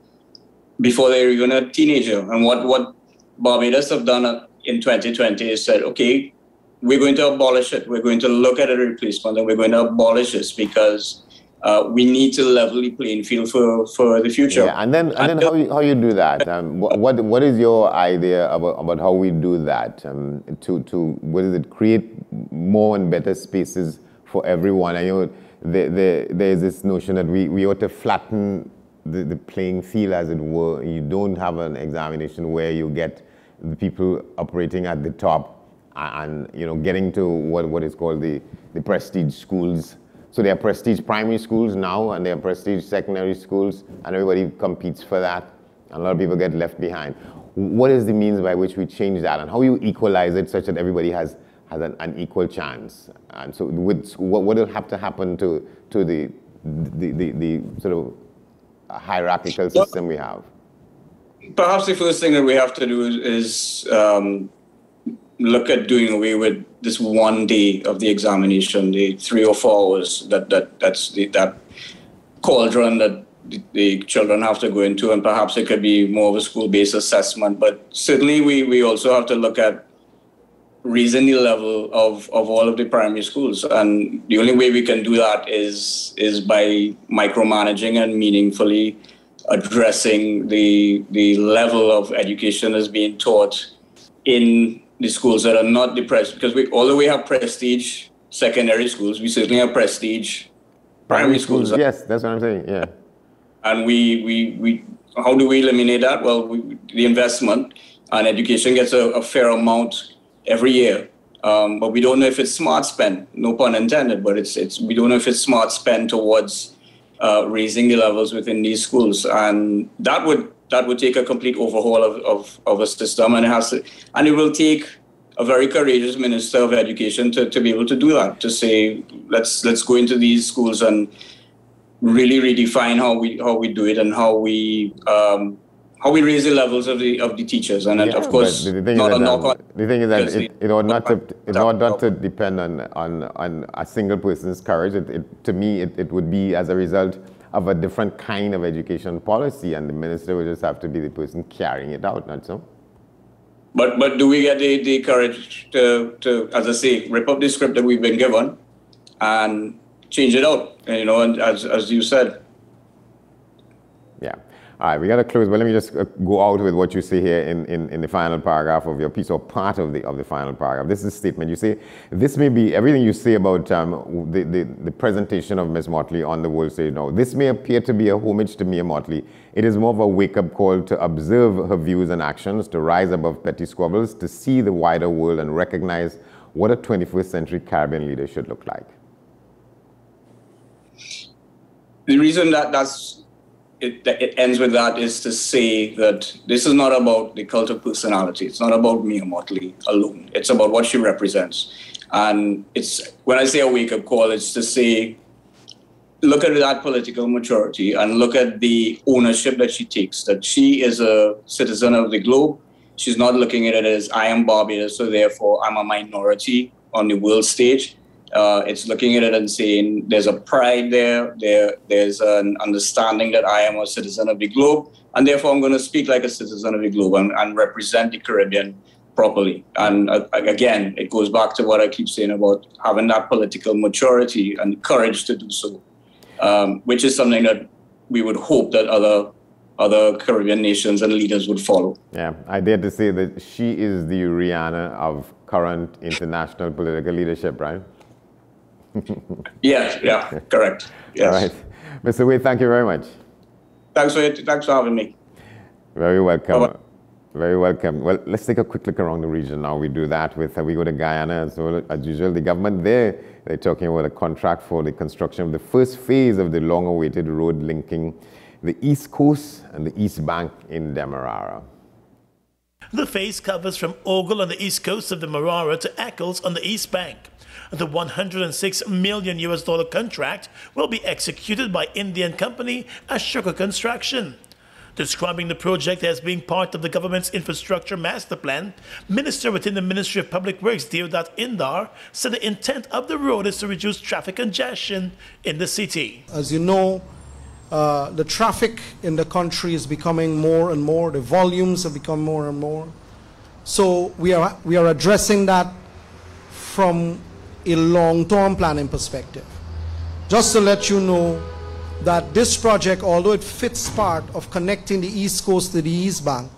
before they're even a teenager. And what Barbados have done in 2020 is said, okay, we're going to abolish it. We're going to look at a replacement and we're going to abolish this because we need to level the playing field for the future. Yeah, and then how you do that? What is your idea about how we do that? What is it? Create more and better spaces for everyone. I know there's this notion that we ought to flatten the playing field, as it were. You don't have an examination where you get the people operating at the top and getting to what is called the prestige schools. So there are prestige primary schools now and there are prestige secondary schools, and everybody competes for that. And a lot of people get left behind. What is the means by which we change that, and how you equalize it such that everybody has an equal chance? And so what will have to happen to the sort of hierarchical system we have? Perhaps the first thing that we have to do is look at doing away with this one day of the examination, the 3 or 4 hours that's that cauldron that the children have to go into, and perhaps it could be more of a school-based assessment. But certainly we also have to look at raising the level of all of the primary schools. And the only way we can do that is by micromanaging and meaningfully addressing the level of education that's being taught in the schools that are not depressed. Because although we have prestige secondary schools, we certainly have prestige primary schools. Yes, that's what I'm saying, yeah. And we how do we eliminate that? Well, the investment and education gets a fair amount every year. But we don't know if it's smart spend, no pun intended, but we don't know if it's smart spend towards raising the levels within these schools. And that would take a complete overhaul of a system, and it will take a very courageous Minister of Education to be able to do that, to say, let's go into these schools and really redefine how we do it and how we raise the levels of the teachers. And then, of course, the thing is that it ought not to depend on a single person's courage. To me, it would be as a result of a different kind of education policy, and the minister would just have to be the person carrying it out, not so? But do we get the courage to, as I say, rip up the script that we've been given and change it out, and as you said. Yeah. All right, we got to close, but let me just go out with what you say here in the final paragraph of your piece, or part of the final paragraph. This is a statement. You say, this may be, everything you say about the presentation of Ms. Motley on the world stage now, this may appear to be a homage to Mia Motley. It is more of a wake-up call to observe her views and actions, to rise above petty squabbles, to see the wider world and recognize what a 21st century Caribbean leader should look like. The reason it ends with that is to say that this is not about the cult of personality. It's not about Mia Motley alone. It's about what she represents. And when I say a wake-up call, it's to say, look at that political maturity and look at the ownership that she takes, that she is a citizen of the globe. She's not looking at it as, I am Barbados, so therefore I'm a minority on the world stage. It's looking at it and saying there's a pride there's an understanding that I am a citizen of the globe, and therefore I'm going to speak like a citizen of the globe and represent the Caribbean properly. And again, it goes back to what I keep saying about having that political maturity and courage to do so, which is something that we would hope that other other Caribbean nations and leaders would follow. Yeah, I dare to say that she is the Rihanna of current international political leadership, right? Yeah, correct. Yes. All right. Mr. Wade, thank you very much. Thanks for having me. Very welcome. Bye-bye. Very welcome. Well, let's take a quick look around the region now. We do that with, we go to Guyana. So as usual, the government there, they're talking about a contract for the construction of the first phase of the long-awaited road linking the East Coast and the East Bank in Demerara. The phase covers from Ogle on the east coast of Demerara to Eccles on the East Bank. The $106 million contract will be executed by Indian company Ashoka Construction. Describing the project as being part of the government's infrastructure master plan, Minister within the Ministry of Public Works, Deodat Indar, said the intent of the road is to reduce traffic congestion in the city. As you know, the traffic in the country is becoming more and more, the volumes have become more and more. So we are addressing that from a long-term planning perspective. Just to let you know that this project, although it fits part of connecting the East Coast to the East Bank,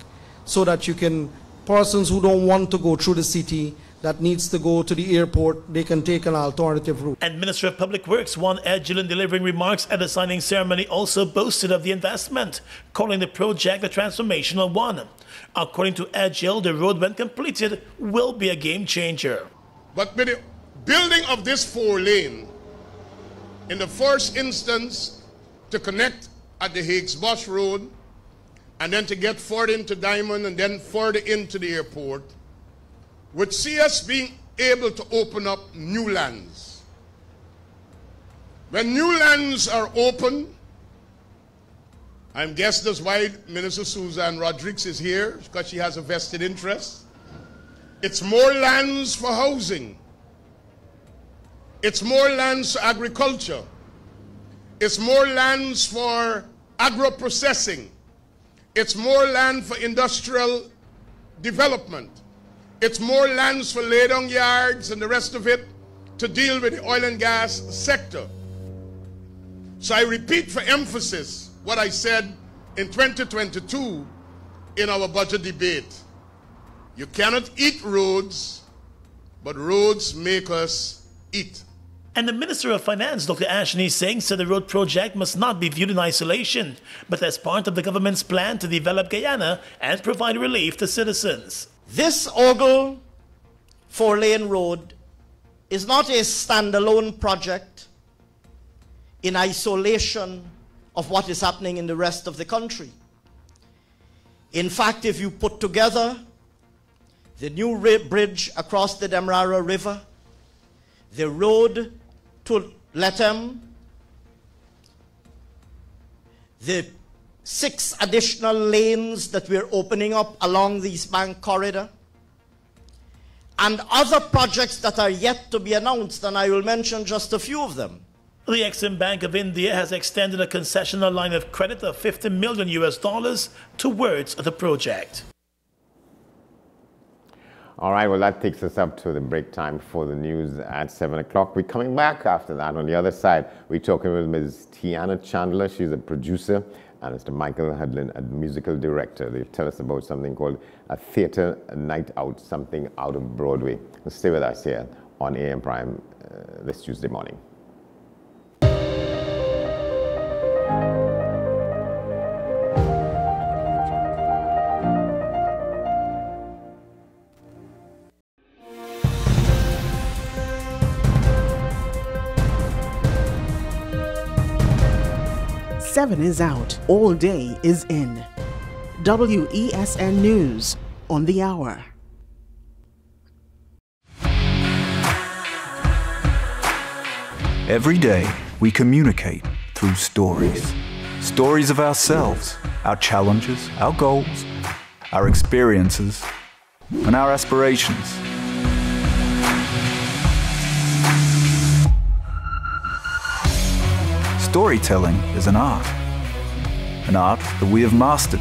so that you can, persons who don't want to go through the city, that needs to go to the airport, they can take an alternative route. And Minister of Public Works Juan Edgil, in delivering remarks at the signing ceremony, also boasted of the investment, calling the project a transformational one. According to Edgil, the road, when completed, will be a game changer. But with the building of this 4-lane, in the first instance, to connect at the Higgs-Bush Road, and then to get further into Diamond and then further into the airport, would see us being able to open up new lands. When new lands are open, I'm guessing that's why Minister Suzanne Rodriguez is here, because she has a vested interest. It's more lands for housing. It's more lands for agriculture. It's more lands for agro-processing. It's more land for industrial development. It's more lands for lay-down yards and the rest of it to deal with the oil and gas sector. So I repeat for emphasis what I said in 2022 in our budget debate. You cannot eat roads, but roads make us eat. And the Minister of Finance, Dr. Ashni Singh, said the road project must not be viewed in isolation, but as part of the government's plan to develop Guyana and provide relief to citizens. This Ogle 4-lane road is not a standalone project in isolation of what is happening in the rest of the country. In fact, if you put together the new bridge across the Demerara River, the road to Lethem, the 6 additional lanes that we're opening up along the East Bank corridor, and other projects that are yet to be announced, and I will mention just a few of them. The Exim Bank of India has extended a concessional line of credit of $50 million towards the project. All right, well, that takes us up to the break time for the news at 7 o'clock. We're coming back after that. On the other side, we're talking with Ms. Tiana Chandler. She's a producer, and Mr. Michael Hudlin, a musical director. They'll tell us about something called a theater night out, something out of Broadway. Stay with us here on AM Prime this Tuesday morning. Seven is out, all day is in. WESN News on the hour. Every day, we communicate through stories. Stories of ourselves, our challenges, our goals, our experiences, and our aspirations. Storytelling is an art that we have mastered.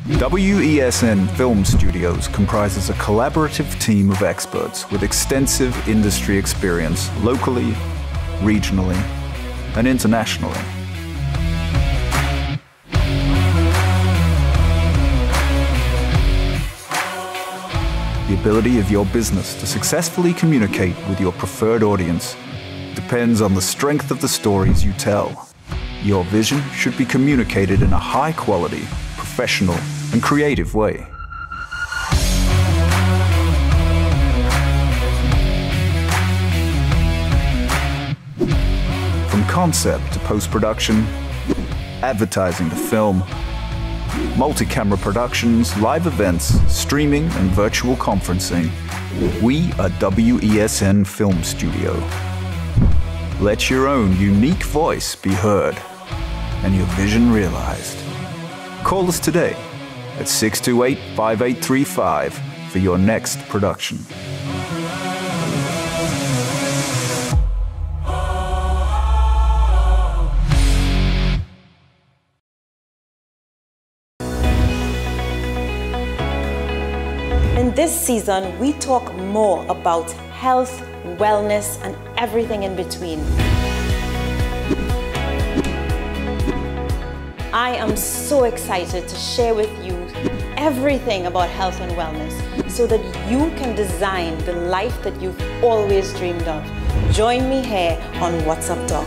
WESN Film Studios comprises a collaborative team of experts with extensive industry experience locally, regionally, and internationally. ability of your business to successfully communicate with your preferred audience depends on the strength of the stories you tell. Your vision should be communicated in a high-quality, professional, and creative way. From concept to post-production, advertising to film, multi-camera productions, live events, streaming, and virtual conferencing, we are WESN Film Studio. Let your own unique voice be heard and your vision realized. Call us today at 628-5835 for your next production. In this season, we talk more about health, wellness, and everything in between. I am so excited to share with you everything about health and wellness so that you can design the life that you've always dreamed of. Join me here on What's Up Doc.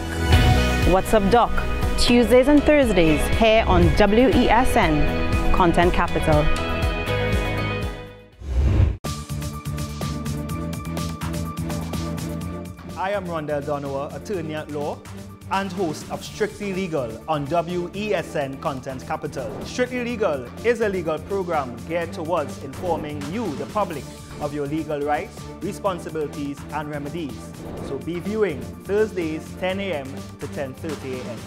What's Up Doc? Tuesdays and Thursdays here on WESN, Content Capital. I am Rondell Donowa, attorney at law and host of Strictly Legal on WESN Content Capital. Strictly Legal is a legal program geared towards informing you, the public, of your legal rights, responsibilities, and remedies. So be viewing Thursdays 10 a.m. to 10:30 a.m.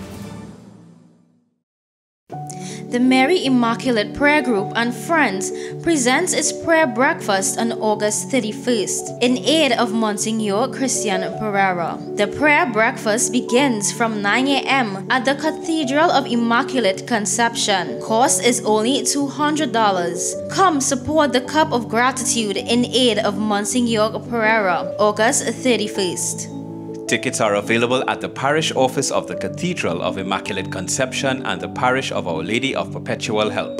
The Mary Immaculate Prayer Group and Friends presents its prayer breakfast on August 31st in aid of Monsignor Christian Pereira. The prayer breakfast begins from 9 a.m. at the Cathedral of Immaculate Conception. Cost is only $200. Come support the Cup of Gratitude in aid of Monsignor Pereira, August 31st. Tickets are available at the Parish Office of the Cathedral of Immaculate Conception and the Parish of Our Lady of Perpetual Help.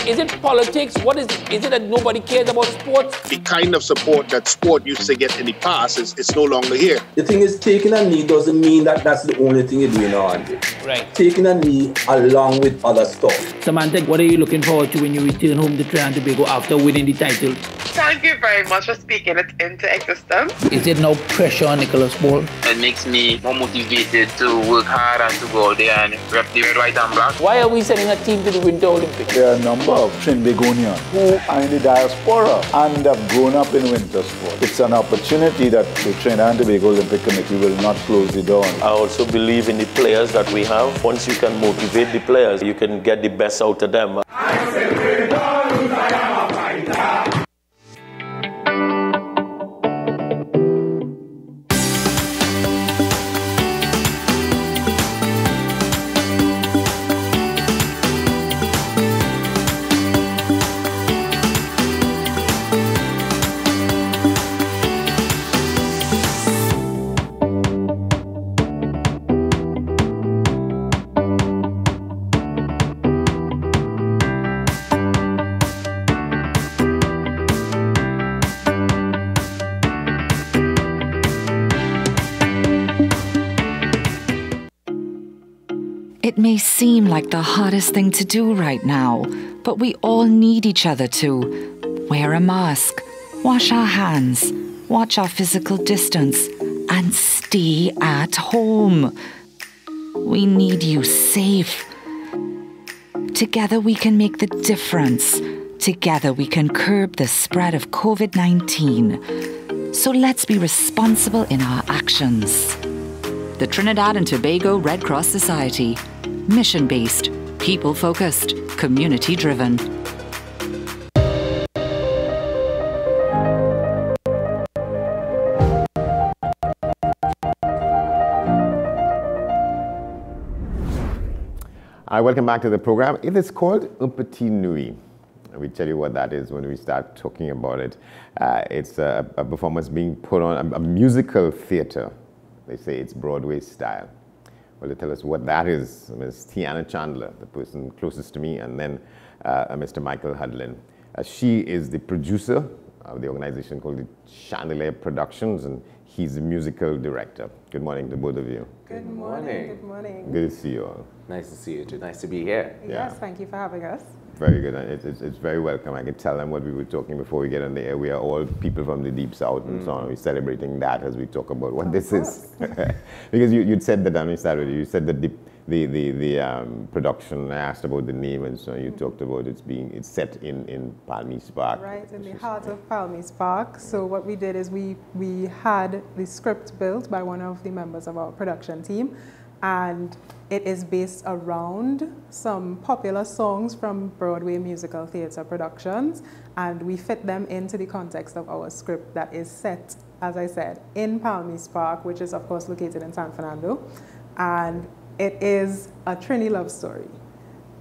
Is it politics? What is it that nobody cares about sports? The kind of support that sport used to get in the past is no longer here. The thing is, taking a knee doesn't mean that that's the only thing you're doing now, Andy. Right. Taking a knee along with other stuff. Samantha, what are you looking forward to when you return home to Trinidad and Tobago after winning the title? Thank you very much for speaking it into existence. Is it no pressure on Nicholas Ball? It makes me more motivated to work hard and to go out there and rep the white and black. Why are we sending a team to the Winter Olympics? There are a number of Trinbagonians who are in the diaspora and have grown up in winter sport. It's an opportunity that the Trinidad and Tobago Olympic Committee will not close the door on. I also believe in the players that we have. Once you can motivate the players, you can get the best out of them. It may seem like the hardest thing to do right now, but we all need each other to wear a mask, wash our hands, watch our physical distance, and stay at home. We need you safe. Together we can make the difference. Together we can curb the spread of COVID-19. So let's be responsible in our actions. The Trinidad and Tobago Red Cross Society. Mission-based, people-focused, community-driven. Welcome back to the program. It is called Un Petit Nuit. We tell you what that is when we start talking about it. It's a performance being put on, a musical theater. They say it's Broadway style. Well, to tell us what that is Tiana Chandler, the person closest to me, and then Mr. Michael Hudlin. She is the producer of the organization called the Chandelier Productions, and he's the musical director. Good morning to both of you. Good morning. Good morning. Good to see you all. Nice to see you too. Nice to be here. Yes, thank you for having us. Very good. It's very welcome. I could tell them what we were talking before we get on the air. We are all people from the Deep South and so on. We're celebrating that as we talk about what this is. Because you'd said that when we started, you said that the production, I asked about the name and so on. You talked about it's set in Palmy's Park. Right, in the heart of Palmy's Park. So what we did is we had the script built by one of the members of our production team, and it is based around some popular songs from Broadway musical theater productions, and we fit them into the context of our script that is set, as I said, in Palmy's Park, which is of course located in San Fernando, and it is a Trini love story.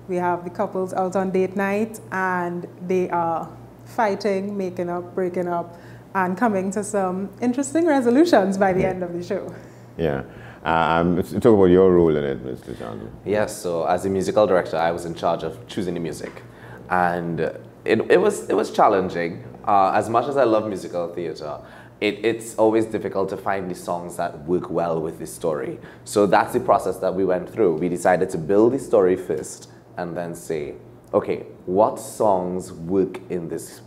We have the couples out on date night, and they are fighting, making up, breaking up, and coming to some interesting resolutions by the end of the show. Yeah. Let's talk about your role in it, Mr. Chandler. Yes, so as a musical director, I was in charge of choosing the music. And it was challenging. As much as I love musical theater, it's always difficult to find the songs that work well with the story. So that's the process that we went through. We decided to build the story first and then say, okay, what songs work in this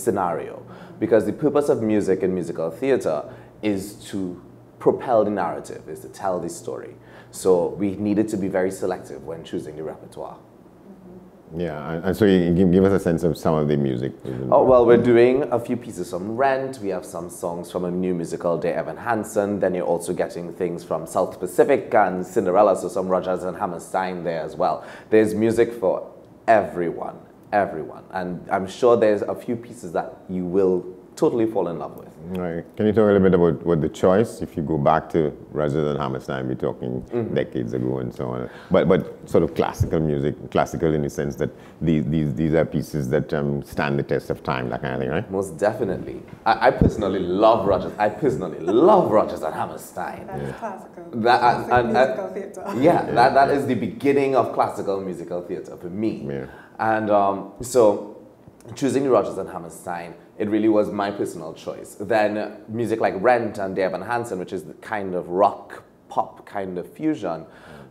scenario? Because the purpose of music and musical theater is to propel the narrative, is to tell the story. So we needed to be very selective when choosing the repertoire. Yeah, and so you give us a sense of some of the music. Oh, well, we're doing a few pieces from Rent. We have some songs from a new musical, Dear Evan Hansen. Then you're also getting things from South Pacific and Cinderella, so some Rodgers and Hammerstein there as well. There's music for everyone. And I'm sure there's a few pieces that you will totally fall in love with. Right. Can you talk a little bit about what the choice, if you go back to Rodgers and Hammerstein, we're talking decades ago and so on, but sort of classical music, classical in the sense that these are pieces that stand the test of time, that kind of thing, right? Most definitely. I personally love Rodgers. I personally love Rodgers and Hammerstein. That's classical. Musical theatre. Yeah, that is the beginning of classical musical theatre for me. Yeah. And so choosing Rodgers and Hammerstein, it really was my personal choice. Then music like Rent and Dear Evan Hansen, which is the kind of rock, pop kind of fusion,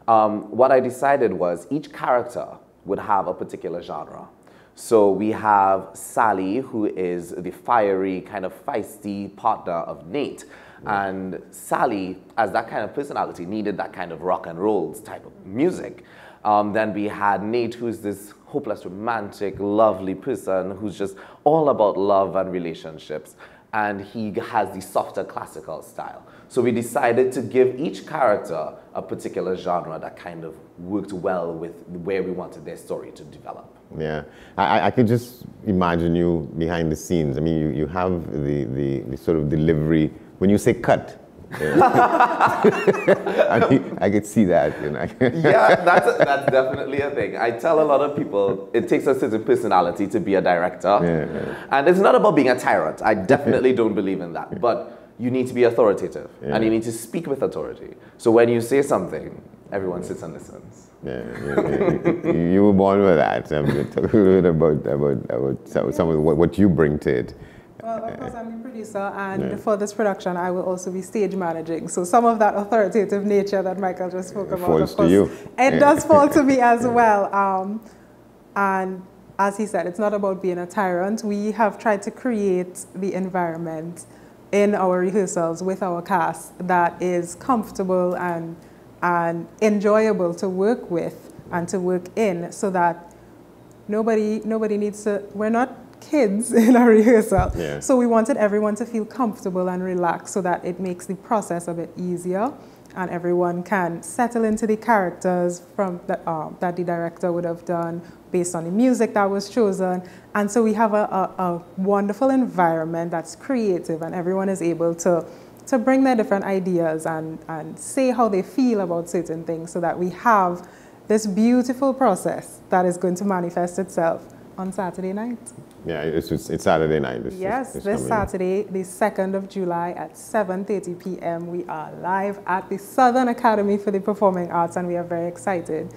what I decided was each character would have a particular genre. So we have Sally, who is the fiery, kind of feisty partner of Nate. And Sally, as that kind of personality, needed that kind of rock and roll type of music. Then we had Nate, who's this hopeless romantic, lovely person who's just all about love and relationships. And he has the softer classical style. So we decided to give each character a particular genre that kind of worked well with where we wanted their story to develop. Yeah, I could just imagine you behind the scenes. I mean, you have the sort of delivery. When you say cut, I mean, I could see that. You know. Yeah, that's definitely a thing. I tell a lot of people it takes a certain personality to be a director. Yeah. And it's not about being a tyrant. I definitely don't believe in that. But you need to be authoritative, and you need to speak with authority. So when you say something, everyone sits and listens. Yeah, you were born with that. Talk a little bit about some of what you bring to it. Well, of course, I'm the producer, and for this production, I will also be stage managing. So some of that authoritative nature that Michael just spoke about, falls of course, to you. It does fall to me as well. And as he said, it's not about being a tyrant. We have tried to create the environment in our rehearsals with our cast that is comfortable and enjoyable to work with and to work in, so that nobody needs to, we're not kids in a rehearsal. Yeah. So we wanted everyone to feel comfortable and relaxed so that it makes the process a bit easier and everyone can settle into the characters from that the director would have done based on the music that was chosen. And so we have a wonderful environment that's creative, and everyone is able to bring their different ideas and say how they feel about certain things, so that we have this beautiful process that is going to manifest itself on Saturday night. Yeah, it's Saturday night. This Saturday, the 2nd of July at 7:30 p.m. we are live at the Southern Academy for the Performing Arts, and we are very excited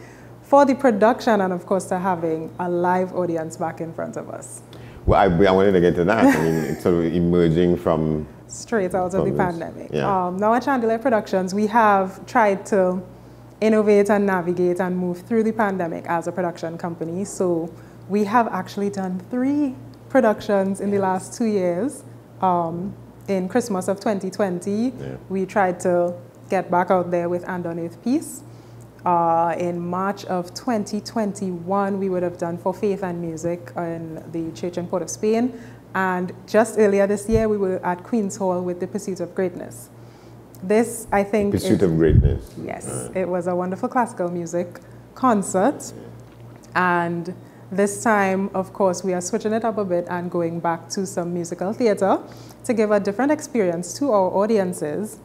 for the production and, of course, to having a live audience back in front of us. Well, I wanted to get to that. I mean, it's sort of emerging from... Straight out of the pandemic. Yeah. Now at Chandelier Productions, we have tried to innovate and navigate and move through the pandemic as a production company. So we have actually done 3 productions in the last 2 years. In Christmas of 2020, we tried to get back out there with And on Earth Peace. In March of 2021, we would have done For Faith and Music in the church in Port of Spain. And just earlier this year, we were at Queen's Hall with The Pursuit of Greatness. This, I think... Pursuit of Greatness. Yes. It was a wonderful classical music concert. And this time, of course, we are switching it up a bit and going back to some musical theater to give a different experience to our audiences.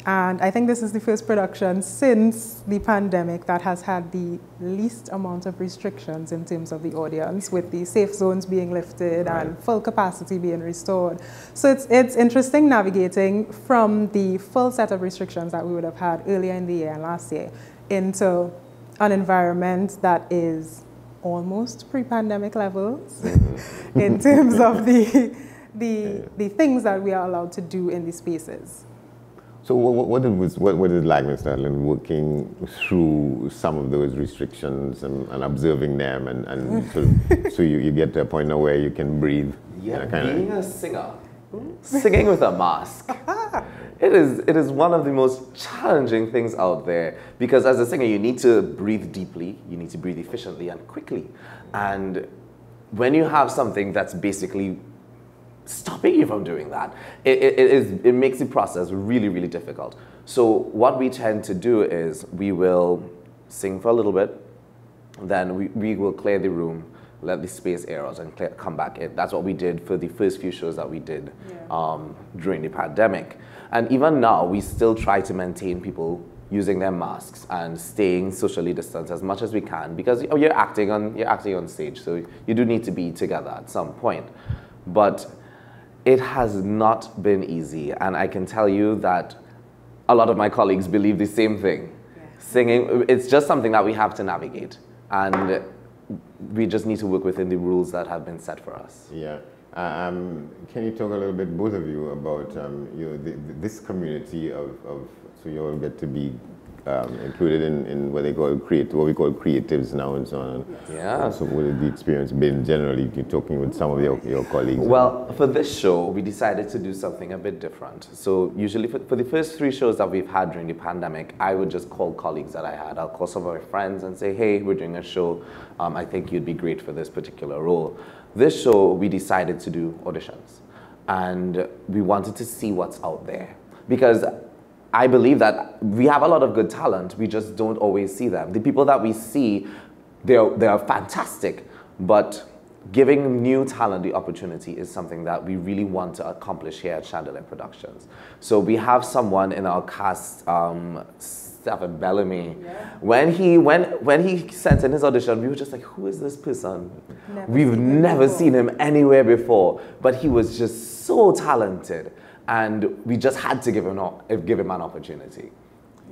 And I think this is the first production since the pandemic that has had the least amount of restrictions in terms of the audience, with the safe zones being lifted and full capacity being restored. So it's interesting navigating from the full set of restrictions that we would have had earlier in the year and last year into an environment that is almost pre-pandemic levels in terms of the things that we are allowed to do in these spaces. So what did like, Mr. Allen, working through some of those restrictions and observing them and so you get to a point now where you can breathe? Yeah, being a singer, singing with a mask, it is one of the most challenging things out there, because as a singer you need to breathe deeply, you need to breathe efficiently and quickly. And when you have something that's basically stopping you from doing that, it makes the process really, really difficult. So what we tend to do is we will sing for a little bit, then we will clear the room, let the space air out and come back in. That's what we did for the first few shows that we did during the pandemic. And even now, we still try to maintain people using their masks and staying socially distanced as much as we can, because you're acting on stage, so you do need to be together at some point. But it has not been easy, and I can tell you that a lot of my colleagues believe the same thing. Singing, it's just something that we have to navigate, and we just need to work within the rules that have been set for us. Yeah. Can you talk a little bit, both of you, about this community of so you all get to be included in what we call creatives now and so on. Yeah. So what has the experience been generally? You're talking with some of your colleagues. Well, for this show, we decided to do something a bit different. So usually for the first 3 shows that we've had during the pandemic, I would just call colleagues that I had. I'll call some of my friends and say, hey, we're doing a show. I think you'd be great for this particular role. This show, we decided to do auditions. And we wanted to see what's out there. Because I believe that we have a lot of good talent, we just don't always see them. The people that we see, they are fantastic, but giving new talent the opportunity is something that we really want to accomplish here at Chandelier Productions. So we have someone in our cast, Stephen Bellamy. Yeah. When he sent in his audition, we were just like, who is this person? We've never seen him anywhere before, but he was just so talented. And we just had to give him an opportunity.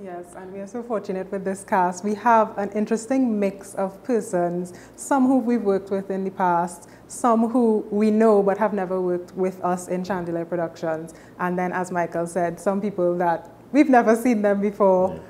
Yes, and we are so fortunate with this cast. We have an interesting mix of persons, some who we've worked with in the past, some who we know but have never worked with us in Chandelier Productions, and then, as Michael said, some people that we've never seen them before. Yeah.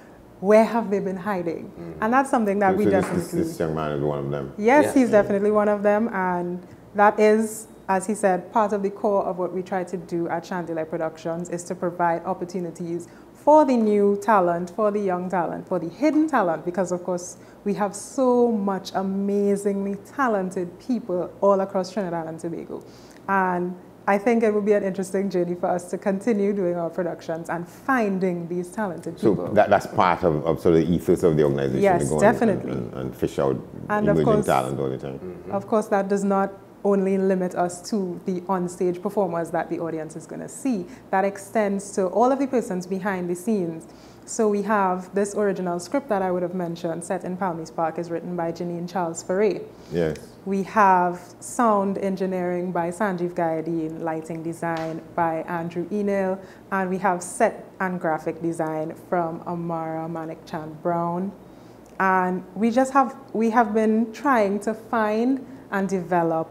Where have they been hiding? And that's something that we definitely... This young man is one of them. Yes, he's definitely one of them, and that is, as he said, part of the core of what we try to do at Chandelier Productions is to provide opportunities for the new talent, for the young talent, for the hidden talent, because of course we have so much amazingly talented people all across Trinidad and Tobago. And I think it would be an interesting journey for us to continue doing our productions and finding these talented people. So that's part of sort of the ethos of the organization. Yes, to go definitely. And fish out emerging talent all the time. Mm-hmm. Of course, that does not only limit us to the on-stage performers that the audience is going to see. That extends to all of the persons behind the scenes. So we have this original script that I would have mentioned, set in Palmies Park, is written by Janine Charles Ferre. Yes. We have sound engineering by Sanjeev Gayadeen, lighting design by Andrew Enel, and we have set and graphic design from Amara Manik-Chan Brown. And we have been trying to find and develop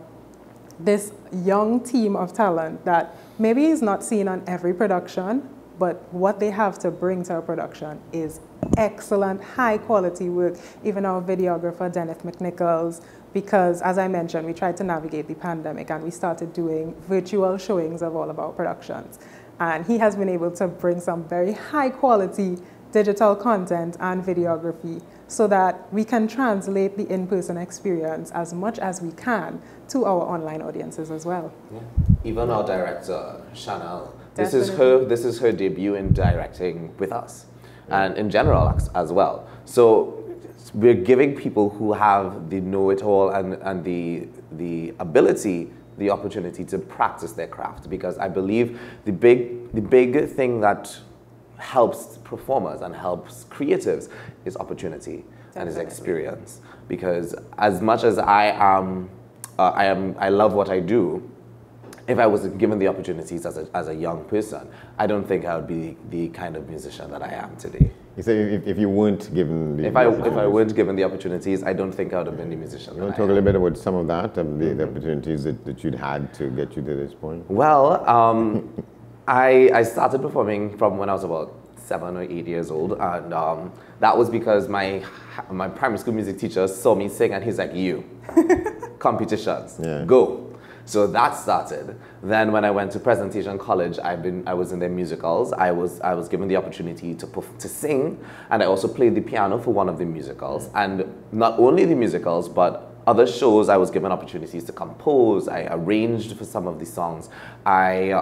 this young team of talent that maybe is not seen on every production, but what they have to bring to our production is excellent, high quality work. Even our videographer, Dennis McNichols, because as I mentioned, we tried to navigate the pandemic and we started doing virtual showings of all of our productions. And he has been able to bring some very high quality digital content and videography so that we can translate the in-person experience as much as we can to our online audiences as well. Yeah. Even our director, Chanel, this is her debut in directing with us, and in general as well. So we're giving people who have the know-it-all and the ability, the opportunity to practice their craft, because I believe the big thing that helps performers and helps creatives is opportunity. Definitely. And is experience. Because as much as I love what I do, if I was given the opportunities as a young person, I don't think I would be the kind of musician that I am today. You say if you weren't given the if I weren't given the opportunities, I don't think I would have been the musician. You want to talk a little bit about some of that, the opportunities that you'd had to get you to this point? Well, I started performing from when I was about 7 or 8 years old, and that was because my primary school music teacher saw me sing, and he's like, "You, competitions, go." So that started. Then when I went to Presentation College, I was in their musicals. I was given the opportunity to sing, and I also played the piano for one of the musicals. And not only the musicals, but other shows, I was given opportunities to compose. I arranged for some of the songs. I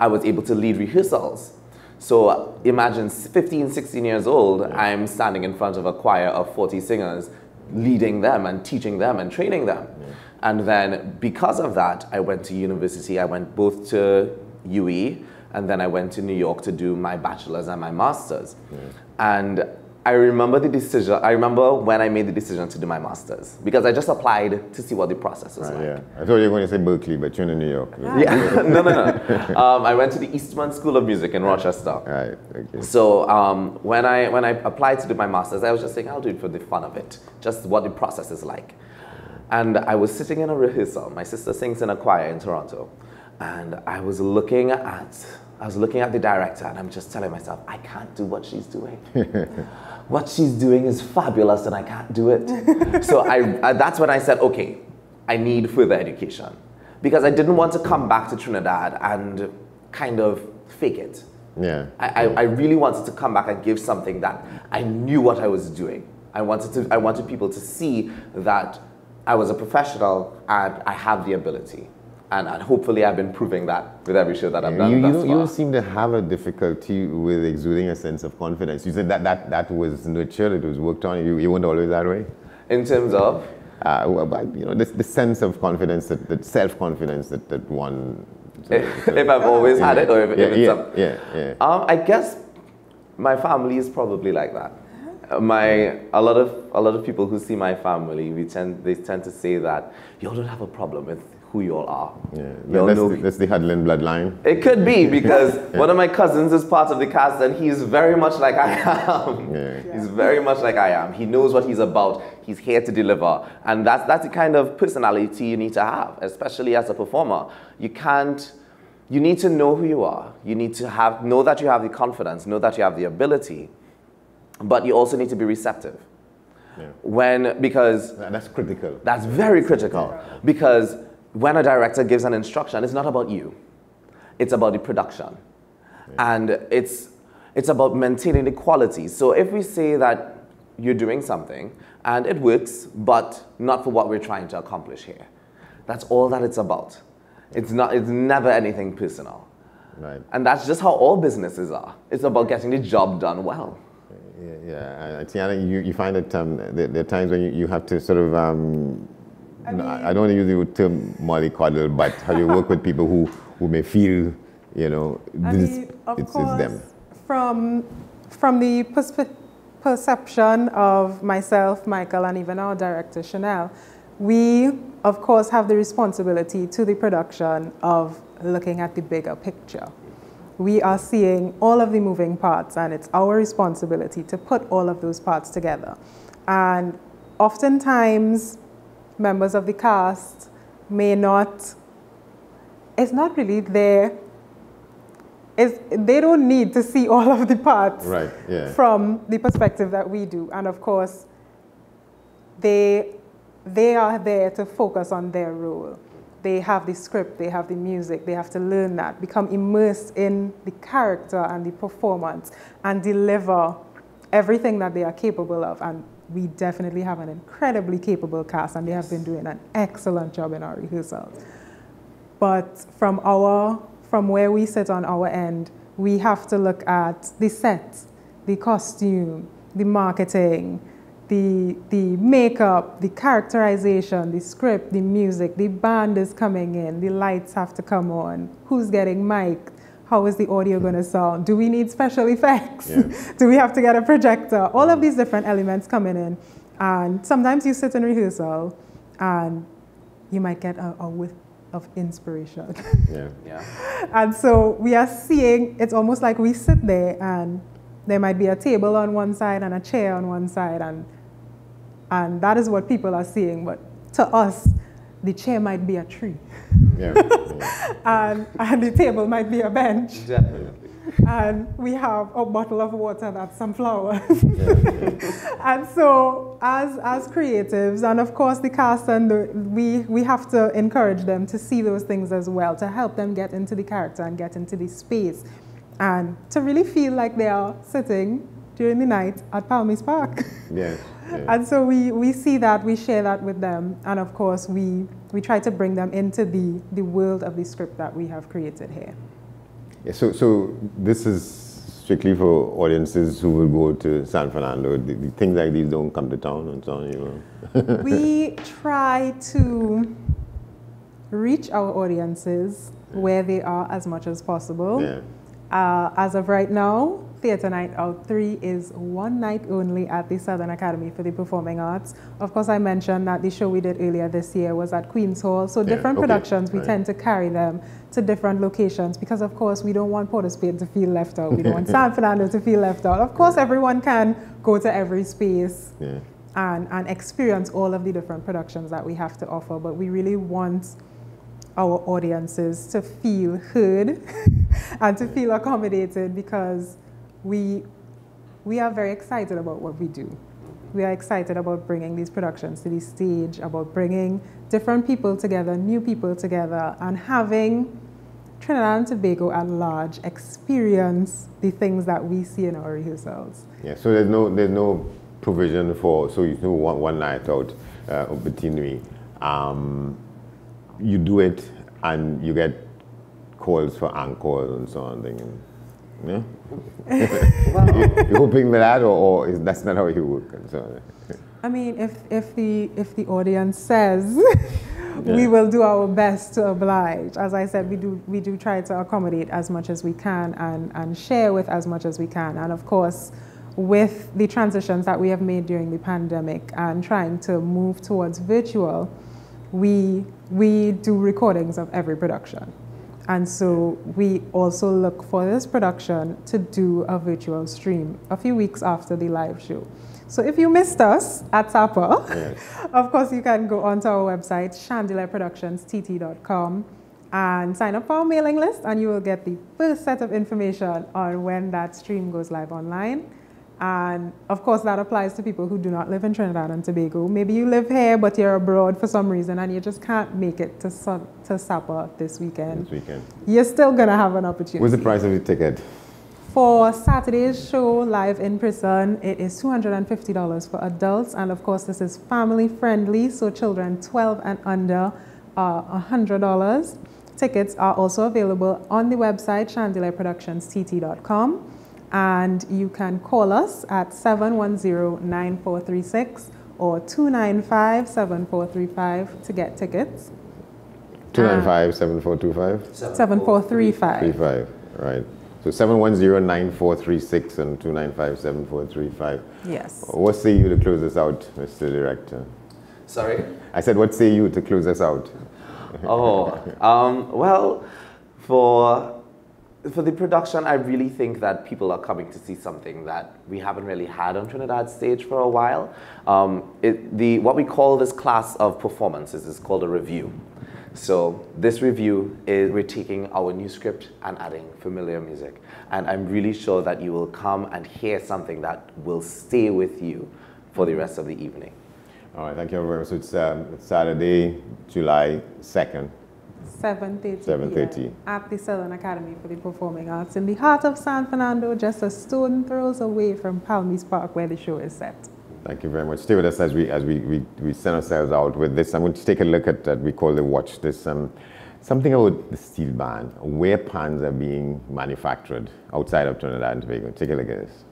was able to lead rehearsals. So imagine 15, 16 years old, I'm standing in front of a choir of 40 singers, leading them and teaching them and training them. And then because of that, I went to university. I went both to UE, and then I went to New York to do my bachelor's and my master's. And I remember the decision. I remember when I made the decision to do my master's, because I just applied to see what the process was like. Yeah. I thought you were going to say Berkeley, but you're in New York. Yeah. No. I went to the Eastman School of Music in Rochester. Right. Okay. So when I applied to do my master's, I was just saying, I'll do it for the fun of it, just what the process is like. And I was sitting in a rehearsal. My sister sings in a choir in Toronto, and I was looking at the director, and I'm just telling myself, I can't do what she's doing. What she's doing is fabulous, and I can't do it. So that's when I said, okay, I need further education, because I didn't want to come back to Trinidad and kind of fake it. Yeah. I really wanted to come back and give something that I knew what I was doing. I wanted people to see that I was a professional and I have the ability. And hopefully I've been proving that with every show that I've done. You don't seem to have a difficulty with exuding a sense of confidence. You said that was nurtured, it was worked on. You weren't always that way? In terms of? The sense of confidence, that self-confidence that one... If I've always had it, or if it's I guess my family is probably like that. A lot of people who see my family, they tend to say that you all don't have a problem with who you all are. Yeah, that's the Hudlin bloodline. It could be, because one of my cousins is part of the cast, and he's very much like I am. He's very much like I am. He knows what he's about. He's here to deliver, and that's the kind of personality you need to have, especially as a performer. You need to know who you are. You need to know that you have the confidence, know that you have the ability, but you also need to be receptive. Because that's critical. That's very critical, because when a director gives an instruction, it's not about you. It's about the production. And it's about maintaining the quality. So if we say that you're doing something and it works, but not for what we're trying to accomplish here, that's all that it's about. It's never anything personal. Right. And that's just how all businesses are. It's about getting the job done well. Yeah. Tiana, you find that there are times when you have to sort of, I don't want to use the term mollycoddle, but how you work with people who may feel, it's them. From the perception of myself, Michael, and even our director, Chanel, we, of course, have the responsibility to the production of looking at the bigger picture. we are seeing all of the moving parts, and it's our responsibility to put all of those parts together. And oftentimes, members of the cast may not, it's not really there. They don't need to see all of the parts from the perspective that we do. And of course, they are there to focus on their role. They have the script, they have the music, they have to learn that, become immersed in the character and the performance, and deliver everything that they are capable of. And we definitely have an incredibly capable cast, and they have been doing an excellent job in our rehearsals. But from where we sit on our end, we have to look at the set, the costume, the marketing, the makeup, the characterization, the script, the music, the band is coming in, the lights have to come on, who's getting mic'd, how is the audio going to sound, do we need special effects, do we have to get a projector, all of these different elements coming in. And sometimes you sit in rehearsal and you might get a whiff of inspiration. And so we are seeing, it's almost like we sit there and there might be a table on one side and a chair on one side, and that is what people are seeing. But to us, the chair might be a tree. And the table might be a bench. Definitely. And we have a bottle of water that's some flowers. And so as creatives, and of course the cast, and we have to encourage them to see those things as well, to help them get into the character and get into the space, and to really feel like they are sitting during the night at Palmy's Park. And so we see that, we share that with them, and of course we try to bring them into the world of the script that we have created here. Yeah, so this is strictly for audiences who will go to San Fernando. The things like these don't come to town and so on, you know. We try to reach our audiences where they are as much as possible. As of right now, Theatre Night Out 3 is one night only at the Southern Academy for the Performing Arts. Of course, I mentioned that the show we did earlier this year was at Queen's Hall. So different productions, we tend to carry them to different locations because, of course, we don't want Port of Spain to feel left out. We don't want San Fernando to feel left out. Of course, everyone can go to every space and experience all of the different productions that we have to offer, but we really want our audiences to feel heard and to feel accommodated, because we are very excited about what we do. We are excited about bringing these productions to the stage, about bringing different people together, new people together, and having Trinidad and Tobago at large experience the things that we see in our rehearsals. So there's no provision for, so you do one night out of Betinui. You do it and you get calls for encores and so on. Yeah? You're hoping for that, or that's not how you work? And so on. I mean, if the audience says, we will do our best to oblige. As I said, we do try to accommodate as much as we can and share with as much as we can. And of course, with the transitions that we have made during the pandemic and trying to move towards virtual, we do recordings of every production. And so we also look for this production to do a virtual stream a few weeks after the live show. So if you missed us at SAPA, of course you can go onto our website, chandelierproductionstt.com, and sign up for our mailing list, and you will get the first set of information on when that stream goes live online. And of course that applies to people who do not live in Trinidad and Tobago. Maybe you live here but you're abroad for some reason and you just can't make it to SAPA this weekend. You're still gonna have an opportunity. What's the price of the ticket? For Saturday's show live in person, it is $250 for adults, and of course this is family friendly, so children 12 and under are $100. Tickets are also available on the website chandelierproductionstt.com. And you can call us at 710-9436 or 295-7435 to get tickets. 295-7425? 7435. Right. So 710-9436 and 295-7435. Yes. What say you to close us out, Mr. Director? Sorry? I said, what say you to close us out? Well, for For the production, I really think that people are coming to see something that we haven't really had on Trinidad stage for a while. What we call this class of performances is called a review. So this review is we're taking our new script and adding familiar music. And I'm really sure that you will come and hear something that will stay with you for the rest of the evening. All right, thank you very much. So it's Saturday, July 2nd. 7:30 at the Southern Academy for the Performing Arts in the heart of San Fernando, just a stone throws away from Palmy's Park where the show is set. Thank you very much. Stay with us as we send ourselves out with this. I'm going to take a look at we call the Watch This. Something about the steel band, where pans are being manufactured outside of Trinidad and Tobago. Take a look at this.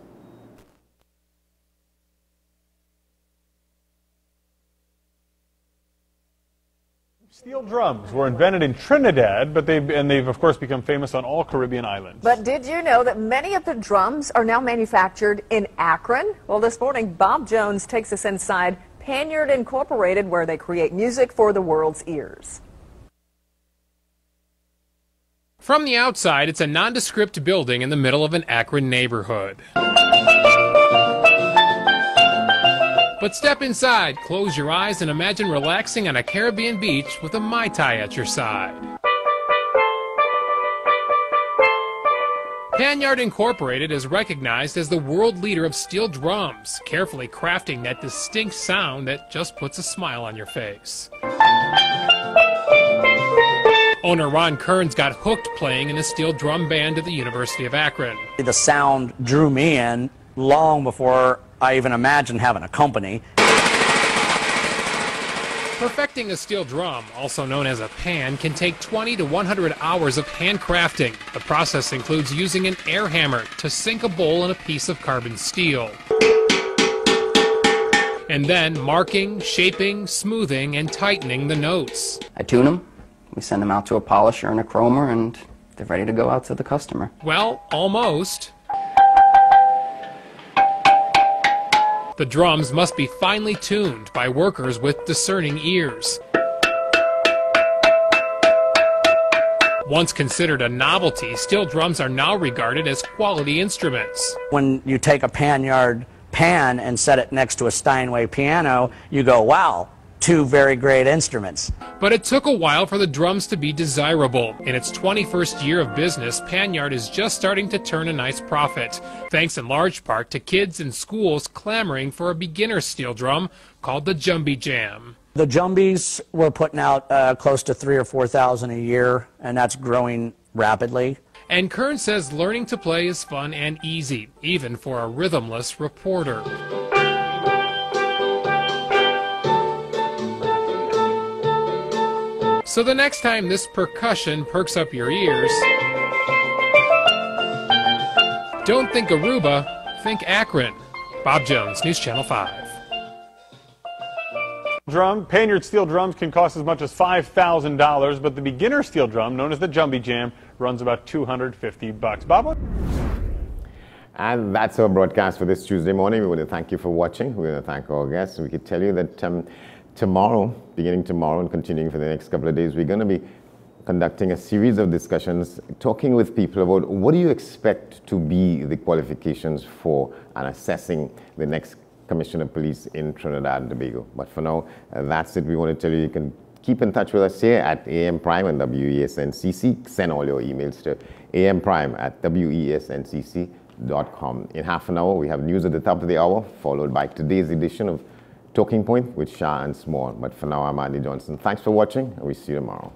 Steel drums were invented in Trinidad, but they've of course become famous on all Caribbean islands. But did you know that many of the drums are now manufactured in Akron? Well, this morning, Bob Jones takes us inside Panyard Incorporated, where they create music for the world's ears. From the outside, it's a nondescript building in the middle of an Akron neighborhood. But step inside, close your eyes, and imagine relaxing on a Caribbean beach with a Mai Tai at your side. Panyard Incorporated is recognized as the world leader of steel drums, carefully crafting that distinct sound that just puts a smile on your face. Owner Ron Kearns got hooked playing in a steel drum band at the University of Akron. The sound drew me in long before I even imagined having a company. Perfecting a steel drum, also known as a pan, can take 20 to 100 hours of handcrafting. The process includes using an air hammer to sink a bowl in a piece of carbon steel. And then marking, shaping, smoothing, and tightening the notes. I tune them, we send them out to a polisher and a chromer, and they're ready to go out to the customer. Well, almost. The drums must be finely tuned by workers with discerning ears. Once considered a novelty, steel drums are now regarded as quality instruments. When you take a Panyard pan and set it next to a Steinway piano, you go, wow, two very great instruments. But it took a while for the drums to be desirable. In its 21st year of business, Panyard is just starting to turn a nice profit, thanks in large part to kids in schools clamoring for a beginner steel drum called the Jumbie Jam. The Jumbies were putting out close to 3,000 or 4,000 a year, and that's growing rapidly. And Kern says learning to play is fun and easy, even for a rhythmless reporter. So the next time this percussion perks up your ears, don't think Aruba, think Akron. Bob Jones, News Channel 5. Panyard steel drums can cost as much as $5,000, but the beginner steel drum, known as the Jumbie Jam, runs about $250. Bob? And that's our broadcast for this Tuesday morning. We want to thank you for watching. We want to thank our guests. We could tell you that tomorrow, beginning tomorrow and continuing for the next couple of days, we're going to be conducting a series of discussions, talking with people about what do you expect to be the qualifications for and assessing the next Commissioner of Police in Trinidad and Tobago. But for now, that's it. We want to tell you can keep in touch with us here at AM Prime and WESNCC. Send all your emails to amprime@wesncc.com. In half an hour, we have news at the top of the hour, followed by today's edition of Talking Point with Shah and Small. But for now, I'm Andy Johnson. Thanks for watching, and we'll see you tomorrow.